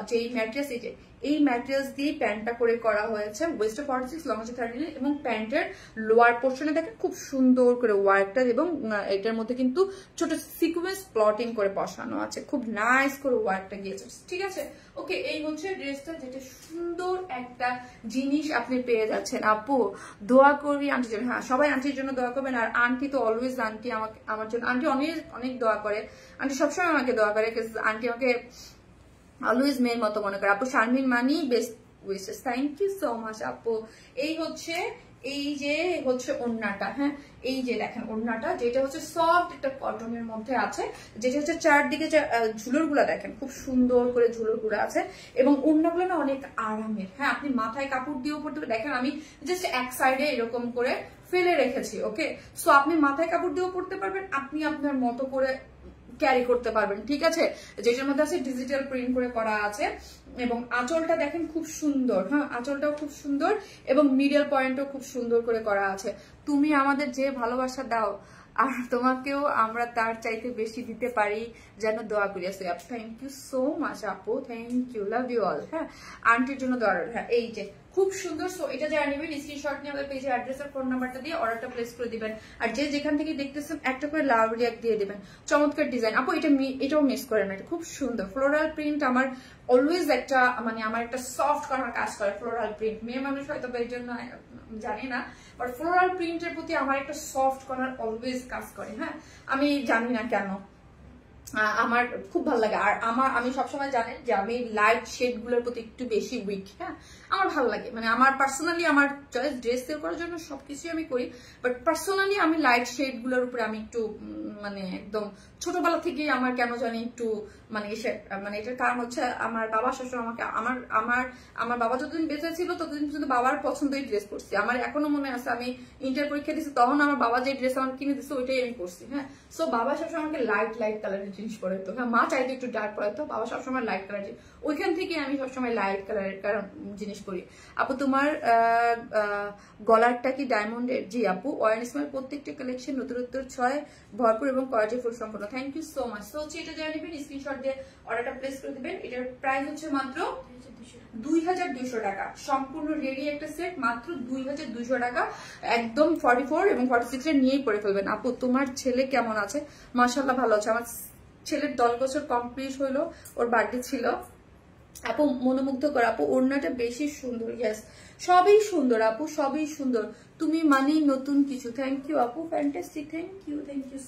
যে ম্যাট্রেস, এই ম্যাটেরিয়ালস দিয়ে প্যান্টটা করে করা হয়েছে, ওয়েস্টে 46 লং হচ্ছে 39, এবং প্যান্টের লোয়ার পোর্শনে দেখেন খুব সুন্দর করে ওয়ার্কটা, এবং এটার মধ্যে কিন্তু ছোট সিকোয়েন্স প্লটিং করে বসানো আছে, খুব নাইস করে ওয়ার্কটা গিয়েছে। ঠিক আছে, ওকে, এই হচ্ছে ড্রেসটা, যেটা সুন্দর একটা জিনিস আপনি পেয়ে যাচ্ছেন। আপু দোয়া করি আন্টির জন্য, হ্যাঁ সবাই আন্টির জন্য দোয়া করবেন, আর আন্টি তো অলওয়েজ আন্টি আমার জন্য, আন্টি অনেক অনেক দোয়া করে, আন্টি সবসময় আমাকে দোয়া করে, আন্টি আমাকে অলওয়েজ মেয়ের মতো মনে করে। আপু Sharmin Moni best wishes, thank you so much আপু। এই যে হচ্ছে ওড়নাটা। হ্যাঁ, এই যে দেখেন ওড়নাটা, যেটা হচ্ছে সফট একটা কটনের মধ্যে আছে, যেটা হচ্ছে চারদিকে ঝুলুরগুলা দেখেন খুব সুন্দর করে ঝুলুরগুলো আছে, এবং ওড়নাগুলো না অনেক আরামের। হ্যাঁ, আপনি মাথায় কাপড় দিয়েও পড়তে পারেন, দেখেন আমি জাস্ট এক সাইডে এরকম করে ফেলে রেখেছি। ওকে, সো আপনি মাথায় কাপড় দিয়েও পড়তে পারবেন, আপনি আপনার মতো করে ক্যারি করতে পারবেন। ঠিক আছে, যেটার মধ্যে আছে ডিজিটাল প্রিন্ট করে করা আছে, এবং আঁচলটা দেখেন খুব সুন্দর। হ্যাঁ, আঁচলটাও খুব সুন্দর, এবং মিডল পয়েন্টও খুব সুন্দর করে করা আছে। তুমি আমাদের যে ভালোবাসা দাও, আর তোমাকেও আমরা তার চাইতে বেশি দিতে পারি যেন দোয়া করি। থ্যাংক ইউ সো মাচ আপু, thank you, love you all. হ্যাঁ, আন্টির জন্য দোয়া। হ্যাঁ, এই যে খুব সুন্দর। সো এটা যারা নেবেন স্ক্রিনশট নিয়ে আমাদের পেজের অ্যাড্রেস আর ফোন নাম্বারটা দিয়ে অর্ডারটা প্লেস করে দিবেন। আর যে যেখান থেকে দেখতেছেন একটা করে লাভ রিয়াক্ট দিয়ে দিবেন। চমৎকার ডিজাইন আপু, এটাও মিস করে না, এটা খুব সুন্দর ফ্লোরাল প্রিন্ট। আমার অলওয়েজ একটা মানে আমার একটা সফট করার কাজ করে ফ্লোরাল প্রিন্ট। মেয়ে মানুষ হয়তো এর জন্য জানি না, বাট ফ্লোরাল প্রিন্টের প্রতি আমার একটা সফট করার অলওয়েজ কাজ করে। হ্যাঁ, আমি জানি না কেন আমার খুব ভালো লাগে। আর আমি সবসময় জানেন যে আমি লাইট শেড গুলোর প্রতি একটু বেশি উইক। হ্যাঁ, আমার ভালো লাগে, মানে আমার পার্সোনালি আমার চয়েস ড্রেস সেল করার জন্য সবকিছুই আমি করি, বাট পার্সোনালি আমি লাইট শেড গুলোর উপরে আমি একটু মানে একদম ছোটবেলা থেকেই আমার কেন জানি একটু মানে মানে এটার কারণ হচ্ছে আমার বাবা শ্বশুর আমাকে আমার বাবা যতদিন বেঁচে ছিল ততদিন পর্যন্ত বাবার পছন্দই ড্রেস পরছি। আমার এখনো মনে আছে আমি ইন্টার পরীক্ষা দিচ্ছি তখন আমার বাবা যে ড্রেস আমাকে কিনে দিচ্ছে ওইটাই আমি পরছি। হ্যাঁ, সো বাবা সবসময় আমাকে লাইট কালারের জিনিস পরাইতো। হ্যাঁ, মা চাইতো একটু ডার্ক পরাইতো, বাবা সবসময় লাইট কালার, ওইখান থেকে আমি সবসময় লাইট কালারের জিনিস পরি। আপু তোমার গলারটা কি ডায়মন্ডের? জি আপু, ওয়ান স্মাইল প্রত্যেকটা কালেকশন নতুনত্বর ছয় ভরপুর এবং কোয়ালিটি ফুল সম্পূর্ণ। Thank you so much. তো হচ্ছে এটা জানিয়ে নেবেন, স্ক্রিনশট দিয়ে অর্ডারটা প্লেস করে দিবেন। এটার প্রাইস হচ্ছে মাত্র 2200 টাকা। সম্পূর্ণ রেডি একটা সেট মাত্র 2200 টাকা। একদম 44 এবং 46 এর নিয়েই পরে ফেলবেন। আপু তোমার ছেলে কেমন আছে? মাশাআল্লাহ ভালো আছে। আমার ছেলের 10 বছর কমপ্লিট হইলো, ওর বার্থডে ছিল। আপু মনোমুগ্ধ কর আপু, ওড়নাটা বেশি সুন্দর। ইয়েস, সবই সুন্দর আপু, সবই সুন্দর। তুমি মানেই নতুন কিছু। থ্যাংক ইউ আপু, fantastic, thank you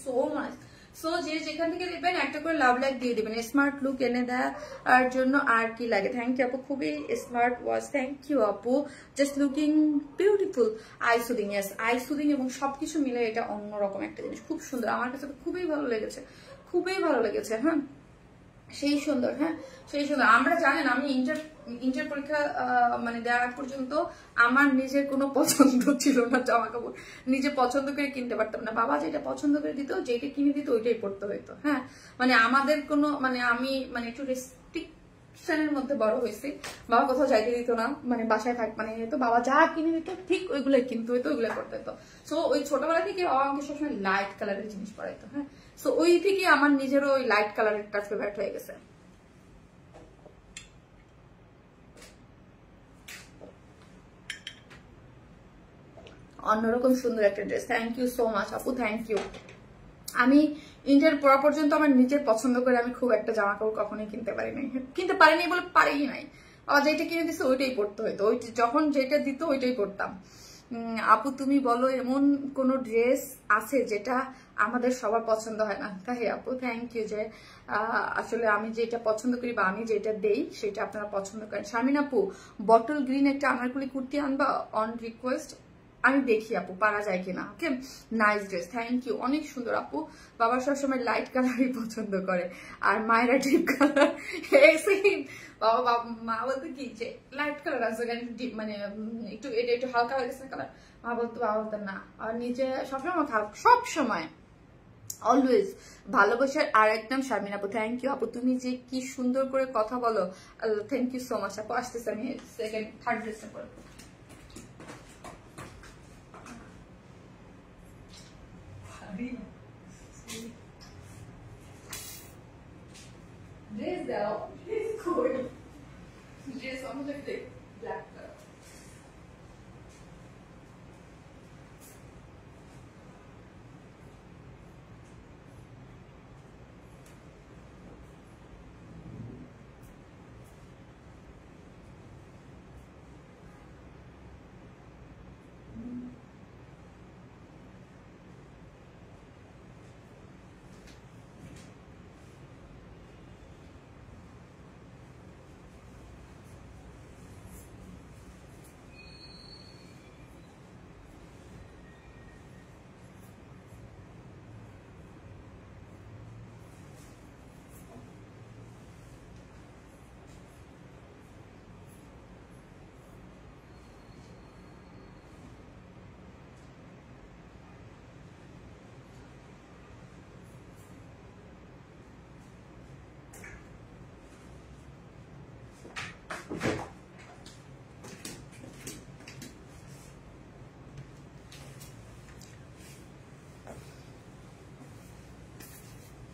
so much. So যে যেখান থেকে দেবেন একটা করে লাভ লাইক দিয়ে দেবেন, স্মার্ট লুক এনে দেওয়ার জন্য। আর কি লাগে? থ্যাংক ইউ আপু, খুবই স্মার্ট ওয়াচ। থ্যাংক ইউ আপু, just looking beautiful. I soothing, yes I soothing এবং সবকিছু মিলে এটা অন্যরকম একটা জিনিস, খুব সুন্দর। আমার কাছে খুবই ভালো লেগেছে, খুবই ভালো লেগেছে। হ্যাঁ, সেই সুন্দর। হ্যাঁ, সেই সুন্দর। আমরা জানেন আমি ইন্টার পরীক্ষা মানে দেওয়ার আগ পর্যন্ত আমার নিজের কোনো পছন্দ ছিল না, জামা কাপড় নিজে পছন্দ করে কিনতে পারতাম না। বাবা যেটা পছন্দ করে দিত, যেটা কিনে দিত ওইটাই পড়তে হইতো। হ্যাঁ, মানে আমাদের কোনো মানে আমি মানে একটু রেস্ট্রিকশনের মধ্যে বড় হয়েছি। বাবা কোথাও যাইতে দিত না, মানে বাসায় থাক মানে তো বাবা যা কিনে দিত ঠিক ওইগুলোই কিনতে হইতো, ওইগুলো করতে হতো। সো ওই ছোটবেলা থেকে বাবা আমাকে সবসময় লাইট কালারের জিনিস পড়াইতো। হ্যাঁ, সো ওই থেকে আমার নিজেরও ওই লাইট কালারেরটা ফেভারিট হয়ে গেছে। অন্যরকম সুন্দর একটা dress. Thank you so much আপু, থ্যাংক ইউ। আমি ইন্টার পড়া পর্যন্ত আমার নিজের পছন্দ করে আমি খুব একটা জামা কাপড় কখনোই কিনতে পারিনি বলে পারিই নাই। বাবা যেটা কিনে দিচ্ছে ওইটাই পড়তে হইতো, ওই যখন যেটা দিত ওইটাই পড়তাম। আপু তুমি বলো এমন কোন ড্রেস আছে যেটা আমাদের সবার পছন্দ হয় না? তাই আপু থ্যাংক ইউ, যে আসলে আমি যেটা পছন্দ করি বা আমি যেটা দেই সেটা আপনারা পছন্দ করেন। শারমিন আপু বটল গ্রিন একটা আনারকলি কুর্তি আনবা অন রিকোয়েস্ট, আমি দেখি আপু পারা যায় কিনা। ওকে, নাইস ড্রেস, থ্যাংক ইউ, অনেক সুন্দর আপু। বাবা সবসময় লাইট কালারই পছন্দ করে আর মায়েরা ডিপ কালার। বাবা মা বলতো কি যে লাইট কালার আছে ডিপ মানে একটু এটা একটু হালকা হয়ে গেছে কালার, মা বলতো, বাবা বলতো না। আর নিজে সবসময় সব সময় অলওয়েজ ভালোবাসার। আর একদম শারমিন আপু থ্যাংক ইউ আপু, তুমি যে কি সুন্দর করে কথা বলো। থ্যাংক ইউ সো মাচ আপু। আসতেছে আমি সেকেন্ড থার্ড ড্রেসটা করবো। Dress দাও, কই ড্রেস আমাদের ব্ল্যাক কালার।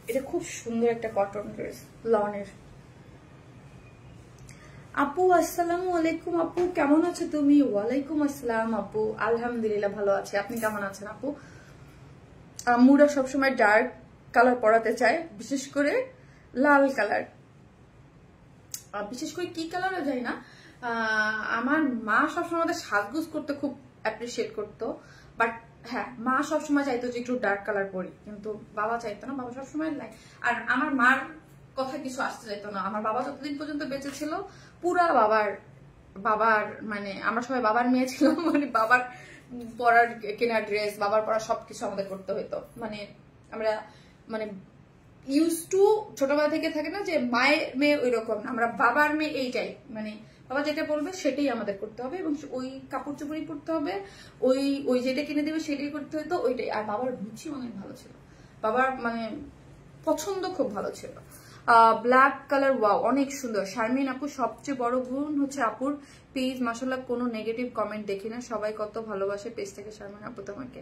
এটা খুব সুন্দর একটা কটন ড্রেস লনের। আপু আসসালামু আলাইকুম আপু, কেমন আছো তুমি? ওয়ালাইকুম আসসালাম আপু, আলহামদুলিল্লাহ ভালো আছি। আপনি কেমন আছেন আপু? আম্মুরা সবসময় ডার্ক কালার পরাতে চায়, বিশেষ করে লাল কালার। বিশেষ করে কি কালারও যাই না, আমার মা সবসময় আমাদের সাজগুজ করতে খুব অ্যাপ্রিসিয়েট করতো। বাট হ্যাঁ, মা সবসময় চাইতো যে একটু ডার্ক কালার পরি, কিন্তু বাবা চাইতো না। বাবা সবসময় আর আমার মার কথা কিছু আসতে চাইতো না। আমার বাবা যতদিন পর্যন্ত বেঁচে ছিল পুরা বাবার মানে আমরা সবাই বাবার মেয়ে ছিলাম, মানে বাবার পরার কেনা ড্রেস, বাবার পরা সবকিছু আমাদের করতে হইতো। মানে আমরা মানে ইউজ টু ছোটবেলা থেকে থাকে না যে মায়ের মেয়ে ওই রকম, আমরা বাবার মেয়ে এইটাই, মানে বাবা যেটা বলবে সেটাই আমাদের করতে হবে এবং ওই কাপড় চোপড়ই পরতে হবে, ওই ওই যেটা কিনে দেবে সেটাই করতে হতো, ওইটাই। আর বাবার রুচি অনেক ভালো ছিল, বাবার মানে পছন্দ খুব ভালো ছিল। ব্ল্যাক কালার, ওয়াও অনেক সুন্দর। শারমিন আপু, সবচেয়ে বড় গুণ হচ্ছে আপুর পেজ, মাশাআল্লাহ কোনো নেগেটিভ কমেন্ট দেখি না, সবাই কত ভালোবাসে পেজ থেকে। শারমিন আপু তোমাকে।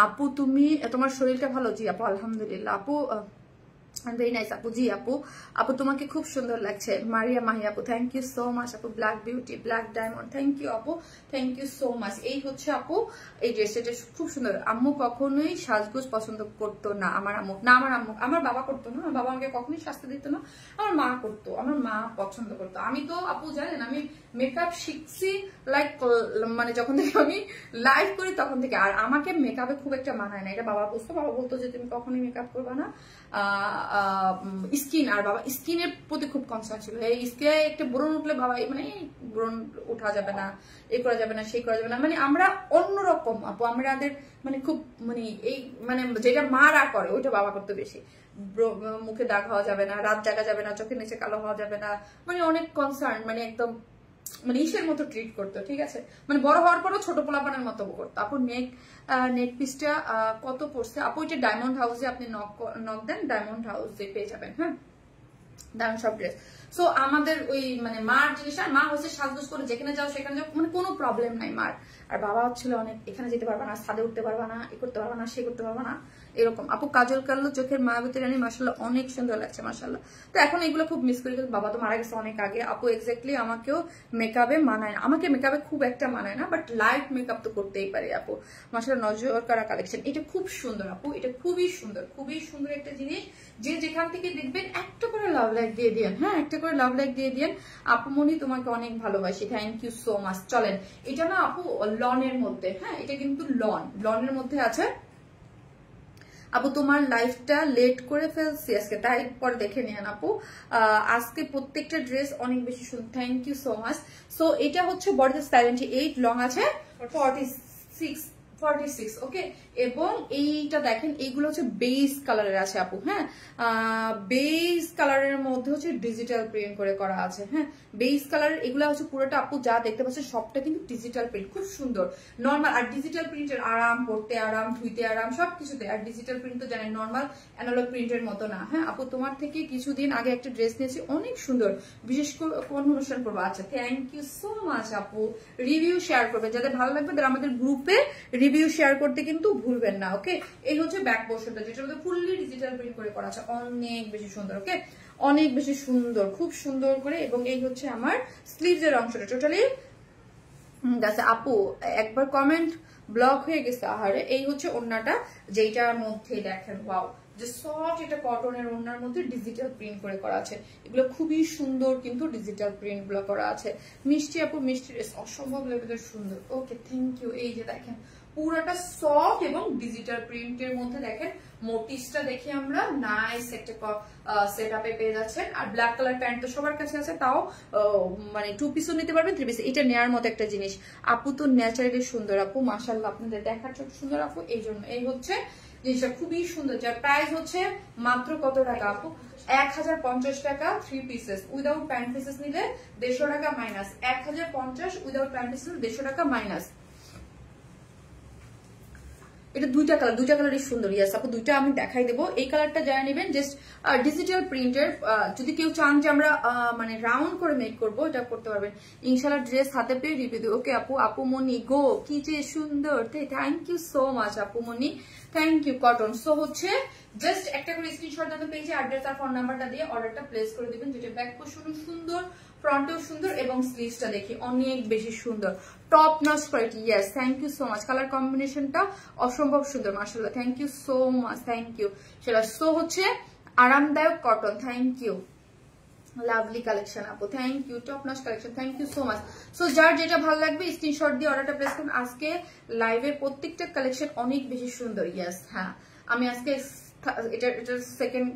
আপু তুমি, তোমার শরীরটা ভালো? জি আপু আলহামদুলিল্লাহ। আপু ভেরি নাইস আপু। জি আপু, আপু তোমাকে খুব সুন্দর লাগছে। মারিয়া মাহি আপু, থ্যাংক ইউ সো মাচ আপু। Black beauty, black diamond, thank you আপু, থ্যাংক ইউ সো মাচ। এই হচ্ছে আপু এই ড্রেসটা খুব সুন্দর। আম্মু কখনোই সাজগোজ পছন্দ করতো না। আমার আম্মু না, আমার বাবা করতো না। আমার বাবা আমাকে কখনোই শাস্তি দিত না, আমার মা করতো, আমার মা পছন্দ করতো। আমি তো আপু জানেন আমি মেকআপ শিখছি লাইক মানে যখন থেকে আমি লাইভ করি তখন থেকে। আর আমাকে মেকআপে খুব একটা মানায় না, এটা বাবা বুঝতো। বাবা বলতো যে তুমি কখনোই মেকআপ করবা না, স্কিন। আর বাবা স্কিনের প্রতি খুব কনসার্ন ছিল। এই স্কিনে একটা ব্রণ উঠলে বাবা মানে ব্রণ উঠা যাবে না, এই করা যাবে না, সেই করা যাবে না, মানে আমরা অন্যরকম আপু। আমাদের মানে খুব মানে এই মানে যেটা মারা করে ওইটা বাবা করতে বেশি। মুখে দাগ হওয়া যাবে না, রাত জাগা যাবে না, চোখের নিচে কালো হওয়া যাবে না, মানে অনেক কনসার্ন, মানে একদম মানে ইসের মতো ট্রিট করতো, ঠিক আছে। মানে বড় হওয়ার পরও ছোট পোলাপানের মতো করতো। আপু নেক পিসটা কত পড়ছে আপু? এটা ডায়মন্ড হাউসে আপনি নক দেন, ডায়মন্ড হাউসে পেয়ে যাবেন। হ্যাঁ, দারুণ সব ড্রেস। সো আমাদের ওই মানে মার জিনিস, আর মা হচ্ছে সাজগোজ করে যেখানে যাও সেখানে যাও, মানে কোনো প্রবলেম নাই মার। আর বাবা হচ্ছিল অনেক এখানে যেতে পারবা না, ছাদে উঠতে পারবা না, এ করতে পারবা না, সে করতে পারবা না, এরকম। আপু কাজল কাল্লো চোখের মায়াবতী রানী, মাশাআল্লাহ অনেক সুন্দর লাগছে মাশাআল্লাহ। তো এখন এগুলো খুব মিস করি, বাবা তো মারা গেছে অনেক আগে। আপু এক্স্যাক্টলি আমাকেও মেকআপে মানায় না, আমাকে মেকআপে খুব একটা মানায় না, বাট লাইট মেকআপ তো করতেই পারি আপু। মাশাআল্লাহ নজর কারা কালেকশন, এটা খুব সুন্দর আপু, এটা খুবই সুন্দর, খুবই সুন্দর একটা জিনিস। যে যেখান থেকে দেখবেন একটা করে লাভ লাইক দিয়ে দিন। হ্যাঁ, একটা করে লাভ লাইক দিয়ে দিন। আপু মনি তোমাকে অনেক ভালোবাসি, থ্যাংক ইউ সো মাচ। চলেন, এটা না আপু লনের মধ্যে, হ্যাঁ এটা কিন্তু লনের মধ্যে আছে আপু। তোমার লাইফটা লেট করে ফেলছি আজকে, তাই পরে দেখে নিন আপু। আজকে প্রত্যেকটা ড্রেস অনেক বেশি সুন্দর, thank you so much. So এটা হচ্ছে বডি 78, লং আছে 46, ওকে। এবং এইটা দেখেন, এইগুলো হচ্ছে বেজ কালারের আছে আপু। হ্যাঁ, বেজ কালারের মধ্যে হচ্ছে ডিজিটাল প্রিন্ট করে করা আছে। হ্যাঁ, বেজ কালারের এগুলো হচ্ছে পুরোটা আপু যা দেখতে পাচ্ছেন সবটা কিন্তু ডিজিটাল প্রিন্ট, খুব সুন্দর নর্মাল। আর ডিজিটাল প্রিন্টের আরাম, পড়তে আরাম, ধুইতে আরাম, সবকিছুতে। আর ডিজিটাল প্রিন্ট তো জানেন নর্মাল অ্যানালগ প্রিন্টের মতো না। হ্যাঁ আপু, তোমার থেকে কিছুদিন আগে একটা ড্রেস নিয়েছি, অনেক সুন্দর, বিশেষ করে কোন অনুষ্ঠান করবো? আচ্ছা, থ্যাংক ইউ সো মাচ আপু। রিভিউ শেয়ার করবেন, যাদের ভালো লাগবে তারা আমাদের গ্রুপে রিভিউ শেয়ার করতে কিন্তু ভুলবেন না, ওকে। এই হচ্ছে ব্যাক পোর্শনটা, যেটার মধ্যে ফুললি ডিজিটাল প্রিন্ট করে করা আছে, অনেক বেশি সুন্দর, ওকে, অনেক বেশি সুন্দর, খুব সুন্দর করে। এবং এই হচ্ছে আমার স্লিভস এর অংশটা টোটালি আছে আপু। একবার কমেন্ট ব্লক হয়ে গেছে, আহারে। এই হচ্ছে ওড়নাটা, যেটার মধ্যে দেখেন ওয়াও, যে সফট এটা কটনের ওড়নার মধ্যে ডিজিটাল প্রিন্ট করে করা আছে। এগুলো খুবই সুন্দর, কিন্তু ডিজিটাল প্রিন্ট গুলো করা আছে। মিষ্টি আপু, মিষ্টি ড্রেস অসম্ভব লেভেলের সুন্দর, ওকে থ্যাংক ইউ। এই যে দেখেন পুরোটা সফট এবং ডিজিটাল প্রিন্টের মধ্যে দেখেন মোটিভসটা দেখি আমরা, নাইস একটা সেটআপে পেয়ে যাচ্ছেন। আর ব্ল্যাক কালার প্যান্ট তো সবার কাছে আছে, তাও মানে 2 পিসও নিতে পারবেন, 3 পিস। এটা নেয়ার মতো একটা জিনিস আপু। তো ন্যাচারালি সুন্দর আপু, মাশাআল্লাহ আপনাদের দেখার চোখ সুন্দর আপু। এই জন্য এই হচ্ছে জিনিসটা খুবই সুন্দর, যার প্রাইস হচ্ছে মাত্র কত টাকা আপু? 1050 টাকা 3 পিসেস। উইদাউট প্যান্ট পিসেস নিলে 150 টাকা মাইনাস, 1050 উইদাউট প্যান্ট পিসেস 150 টাকা মাইনাস। এটা দুইটা কালারই সুন্দর। ইয়াস আপু, দুইটা আমি দেখাই দেবো। এই কালারটা যারা নেবেন জাস্ট ডিজিটাল প্রিন্টের, যদি কেউ চান যে আমরা মানে রাউন্ড করে মেক করবো, এটা করতে পারবেন ইনশাল্লাহ। ড্রেস হাতে পেয়ে রিভিউ দেবো, ওকে আপু। আপু মনি গো, কি যে সুন্দর, থ্যাংক ইউ সো মাচ আপু মনি। Thank you cotton. সো হচ্ছে জাস্ট একটা করে স্ক্রিনশট দেন পেজে, অ্যাড্রেস আর ফোন নাম্বারটা দিয়ে অর্ডারটা প্লেস করে দিবেন। যেটা ব্যাক পোর্শনও সুন্দর, ফ্রন্টেও সুন্দর এবং স্লিভসটা দেখি অনেক বেশি সুন্দর, top notch quality. Yes, thank you so much. Colour কম্বিনেশনটা অসম্ভব সুন্দর মাশাআল্লাহ, thank you so much, thank you. সেটা সো হচ্ছে আরামদায়ক cotton, thank you. Lovely collection আপু, thank you. Top notch collection, thank you so much. So যার যেটা ভালো লাগবে স্ক্রিনশট দিয়ে অর্ডারটা প্লেস করুন। আজকে লাইভের প্রত্যেকটা কালেকশন অনেক বেশি সুন্দর। ইয়েস, হ্যাঁ আমি আজকে এটার সেকেন্ড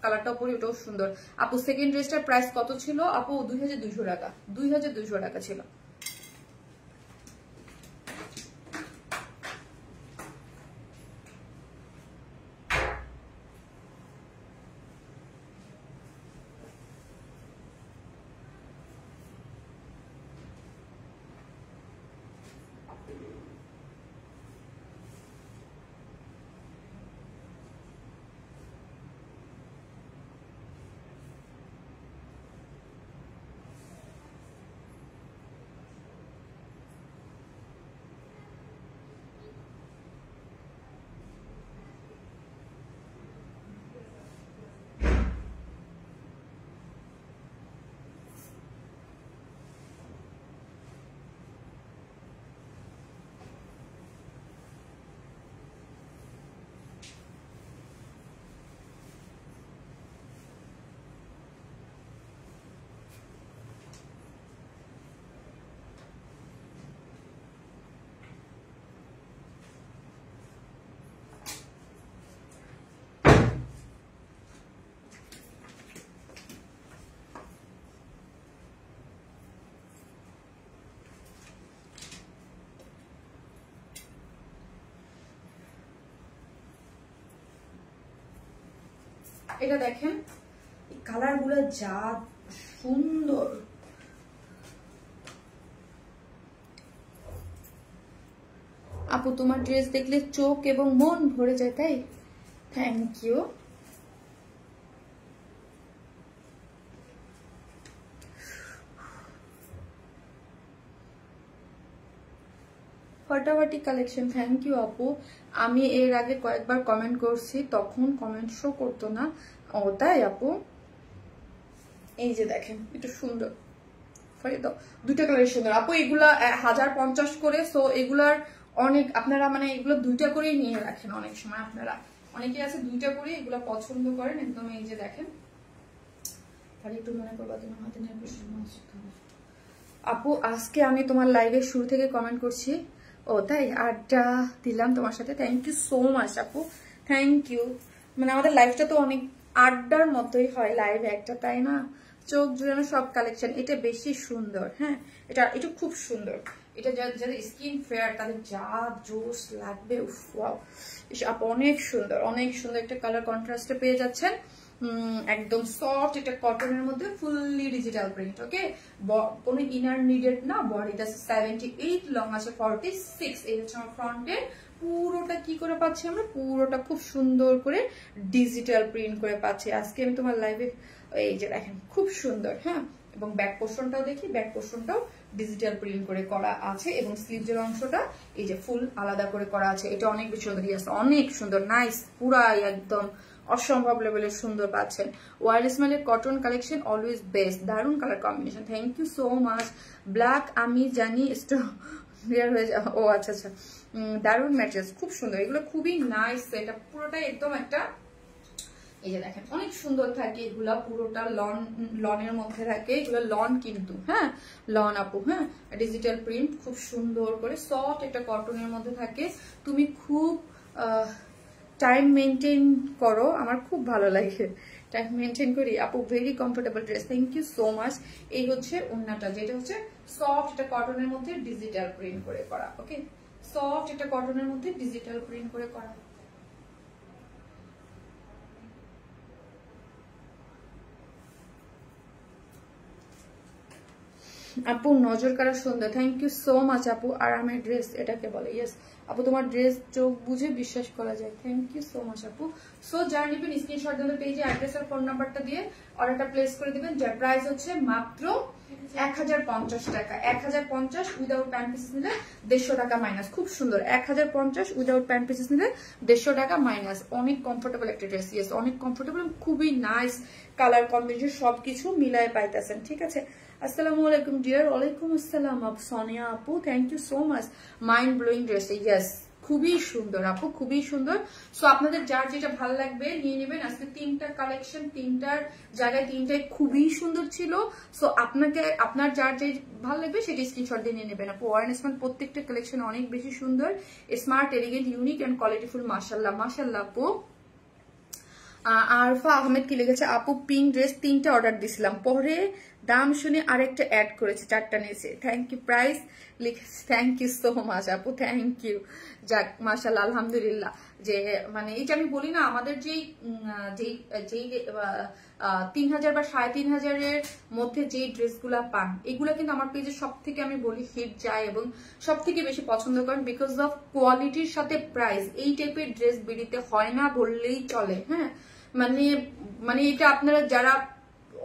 কালারটাও পরি, ওটাও সুন্দর আপু। সেকেন্ড ড্রেসটার প্রাইস কত ছিল আপু? 2200 টাকা, 2200 টাকা ছিল। এটা দেখেন কালার গুলো যা সুন্দর, আপু তোমার ড্রেস দেখলে চোখ এবং মন ভরে যায়, তাই থ্যাংক ইউ। ফাটাফাটি কালেকশন, থ্যাংক ইউ আপু। আমি এর আগে কয়েকবার কমেন্ট করছি, তখন কমেন্ট শো করতো না। ও তাই আপু, এই যে দেখেন এটা সুন্দর, দুইটা কালার সুন্দর আপু। এগুলা 1050 করে। সো এগুলার অনেক আপনারা মানে এগুলো দুইটা করেই নিয়ে রাখেন। অনেক সময় আপনারা অনেকে আছে দুইটা করে এগুলা পছন্দ করেন একদম। এই যে দেখেন, আর একটু মনে করবা তোমার হাতে নিয়ে আপু। আজকে আমি তোমার লাইভের শুরু থেকে কমেন্ট করছি। ও তাই, আড্ডা দিলাম তোমার সাথে, থ্যাংক ইউ সো মাচ আপু, থ্যাংক ইউ। মানে আমাদের লাইফটা তো অনেক আড্ডার মতোই হয় লাইভে একটা, তাই না? চোখ জুড়ানো সব কালেকশন। এটা বেশি সুন্দর, হ্যাঁ এটা খুব সুন্দর। এটা যাদের স্কিন ফেয়ার তাদের যা জোস লাগবে। ওয়াও আপু, অনেক সুন্দর, অনেক সুন্দর একটা কালার কন্ট্রাস্টে পেয়ে যাচ্ছেন। একদম সফট, এটা কটনের মধ্যে ফুললি ডিজিটাল প্রিন্ট। ওকে, কোনো ইনার নিডেড না। বডিটা 78, লং আছে 46। এই হচ্ছে আমার ফ্রন্টের পুরোটা কি করে পাচ্ছি আমরা, পুরোটা খুব সুন্দর করে ডিজিটাল প্রিন্ট করে পাচ্ছি আজকে আমি তোমার লাইভে। এই যে দেখেন খুব সুন্দর, হ্যাঁ। এবং ব্যাক পোর্শনটাও দেখি, ব্যাক পোর্শনটাও ডিজিটাল প্রিন্ট করে করা আছে এবং স্লিভসের অংশটা এই যে ফুল আলাদা করে করা আছে। এটা অনেক বেশি সুন্দর, অনেক সুন্দর, নাইস, পুরাই একদম অসম্ভব লেভেলের সুন্দর পাচ্ছেন। ওয়ারলেস মালের কটন কালেকশন অলওয়েজ বেস্ট, দারুণ colour combination, thank you so much. Black আমি জানি ক্লিয়ার হয়ে যাও। ও আচ্ছা আচ্ছা, দারুণ ম্যাটেরিয়ালস, খুব সুন্দর, এগুলো খুবই নাইস। এটা পুরোটাই একদম একটা, এই যে দেখেন অনেক সুন্দর থাকে এগুলা, পুরোটা লনের মধ্যে থাকে এগুলো, লন কিন্তু, হ্যাঁ লন আপু, হ্যাঁ ডিজিটাল প্রিন্ট খুব সুন্দর করে সফট একটা কটনের মধ্যে থাকে। তুমি খুব টাইম মেনটেন করো, আমার খুব ভালো লাগে টাইম মেনটেন করি আপু। Very comfortable dress, thank you so much. এই হচ্ছে ওড়নাটা, যেটা হচ্ছে সফট একটা কটনের মধ্যে ডিজিটাল প্রিন্ট করে করা। ওকে, সফট একটা কটনের মধ্যে ডিজিটাল প্রিন্ট করে করা। আপু নজর কারা সুন্দর, থ্যাংক ইউ সো মাচ আপু। আরামের ড্রেস এটাকে বলে। ইয়েস আপু, তোমার ড্রেস চোখ বুঝে বিশ্বাস করা যায়, থ্যাংক ইউ সো মাচ আপু। সো যারা নিবেন স্ক্রিনশট দিলে পেজে অ্যাড্রেস আর ফোন নাম্বারটা দিয়ে অর্ডারটা প্লেস করে দিবেন, যার প্রাইস হচ্ছে মাত্র 1050 টাকা, 1050 উইদাউট প্যান্ট পিসেস নিলে 150 টাকা মাইনাস। খুব সুন্দর, 1050 উইদাউট প্যান্ট পিসেস নিলে 150 টাকা মাইনাস। অনেক কমফোর্টেবল একটা ড্রেস, ইয়েস অনেক কমফোর্টেবল, খুবই নাইস কালার কম্বিনেশন, সবকিছু মিলায় পাইতেছেন, ঠিক আছে। আসসালামু আলাইকুম ডিয়ার। ওয়ালাইকুম আসসালাম সোনিয়া আপু, thank you so much. Mind blowing dress, yes খুবই সুন্দর আপু, খুবই সুন্দর। সো আপনাদের যার যেটা ভালো লাগবে নিয়ে নেবেন। আজকে 3টা কালেকশন, 3টার জায়গায় 3টাই খুবই সুন্দর ছিল। সো আপনার যার যে ভালো লাগবে সেটা স্ক্রিনশট দিয়ে নিয়ে নেবেন আপু। ওয়ারেন স্মার্ট প্রত্যেকটা কালেকশন অনেক বেশি সুন্দর, স্মার্ট, এলিগেন্ট, ইউনিক এন্ড কোয়ালিটিফুল। মাশাআল্লাহ মাশাআল্লাহ আপু। আরফা আহমেদ কি লিখেছে, আপু পিঙ্ক ড্রেস 3টা অর্ডার দিছিলাম, পরে দাম শুনে আরেকটা অ্যাড করেছে, 4টা নিয়েছে, থ্যাংক ইউ। প্রাইস লিখেছে, থ্যাংক ইউ সো মাচ আপু, থ্যাংক ইউ। যাক মাশাআল্লাহ আলহামদুলিল্লাহ। যে মানে এই যে আমি বলি না, আমাদের যেই 3000 বা 3500 মধ্যে যে ড্রেসগুলা পান, এগুলা কিন্তু আমার পেজে সব থেকে আমি বলি হিট যায় এবং সব থেকে বেশি পছন্দ করেন, বিকজ অফ কোয়ালিটির সাথে প্রাইস। এই টাইপের ড্রেস বেরিতে হয় না বললেই চলে। হ্যাঁ, মানে এটা আপনারা যারা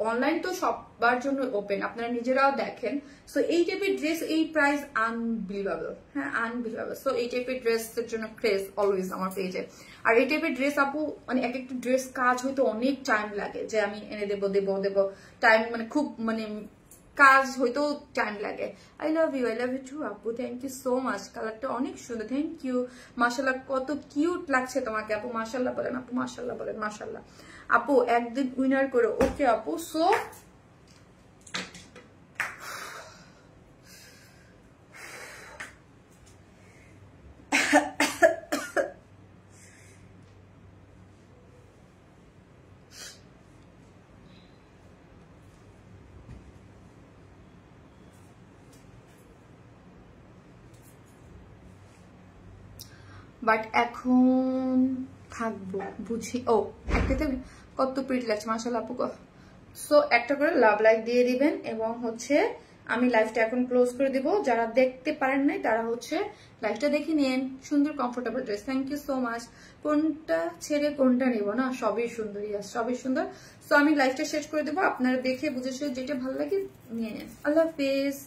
অনলাইন তো সবার জন্য ওপেন, আপনারা নিজেরাও দেখেন। সো এই টাইপের ড্রেস, এই প্রাইস আনবিলিভেবল, হ্যাঁ আনবিলিভেবল। সো এই টাইপের ড্রেসের জন্য ক্রেজ অলওয়েজ আমার পেজে। আর এই টাইপের ড্রেস আপু মানে এক একটা ড্রেস কাজ হয়তো অনেক টাইম লাগে, যে আমি এনে দেবো টাইম, মানে খুব মানে কাজ হয়তো টাইম লাগে। আই লাভ ইউ টু আপু, থ্যাংক ইউ সো মাচ। কালারটা অনেক সুন্দর, থ্যাংক ইউ। মাশাআল্লাহ কত কিউট লাগছে তোমাকে আপু, মাশাআল্লাহ বলেন আপু, মাশাআল্লাহ বলেন, মাশাআল্লাহ আপু। একদিন উইনার করো, ওকে আপু। সো বাট এখন থাকবো বুঝি। ও একটাতে কত প্রিটি লাগছে, মাশাআল্লাহ আপু। সো একটা করে লাভ লাইক দিয়ে দিবেন এবং হচ্ছে আমি লাইভটা এখন ক্লোজ করে দিব। যারা দেখতে পারেন নাই তারা হচ্ছে লাইভটা দেখে নিন। সুন্দর comfortable dress, thank you so much. কোনটা ছেড়ে কোনটা নিব না, সবই সুন্দর, ইয়াস সবই সুন্দর। সো আমি লাইভটা শেষ করে দেবো, আপনারা দেখে বুঝেছে যেটা ভালো লাগে নিয়ে নেন। আল্লাহ হাফেজ।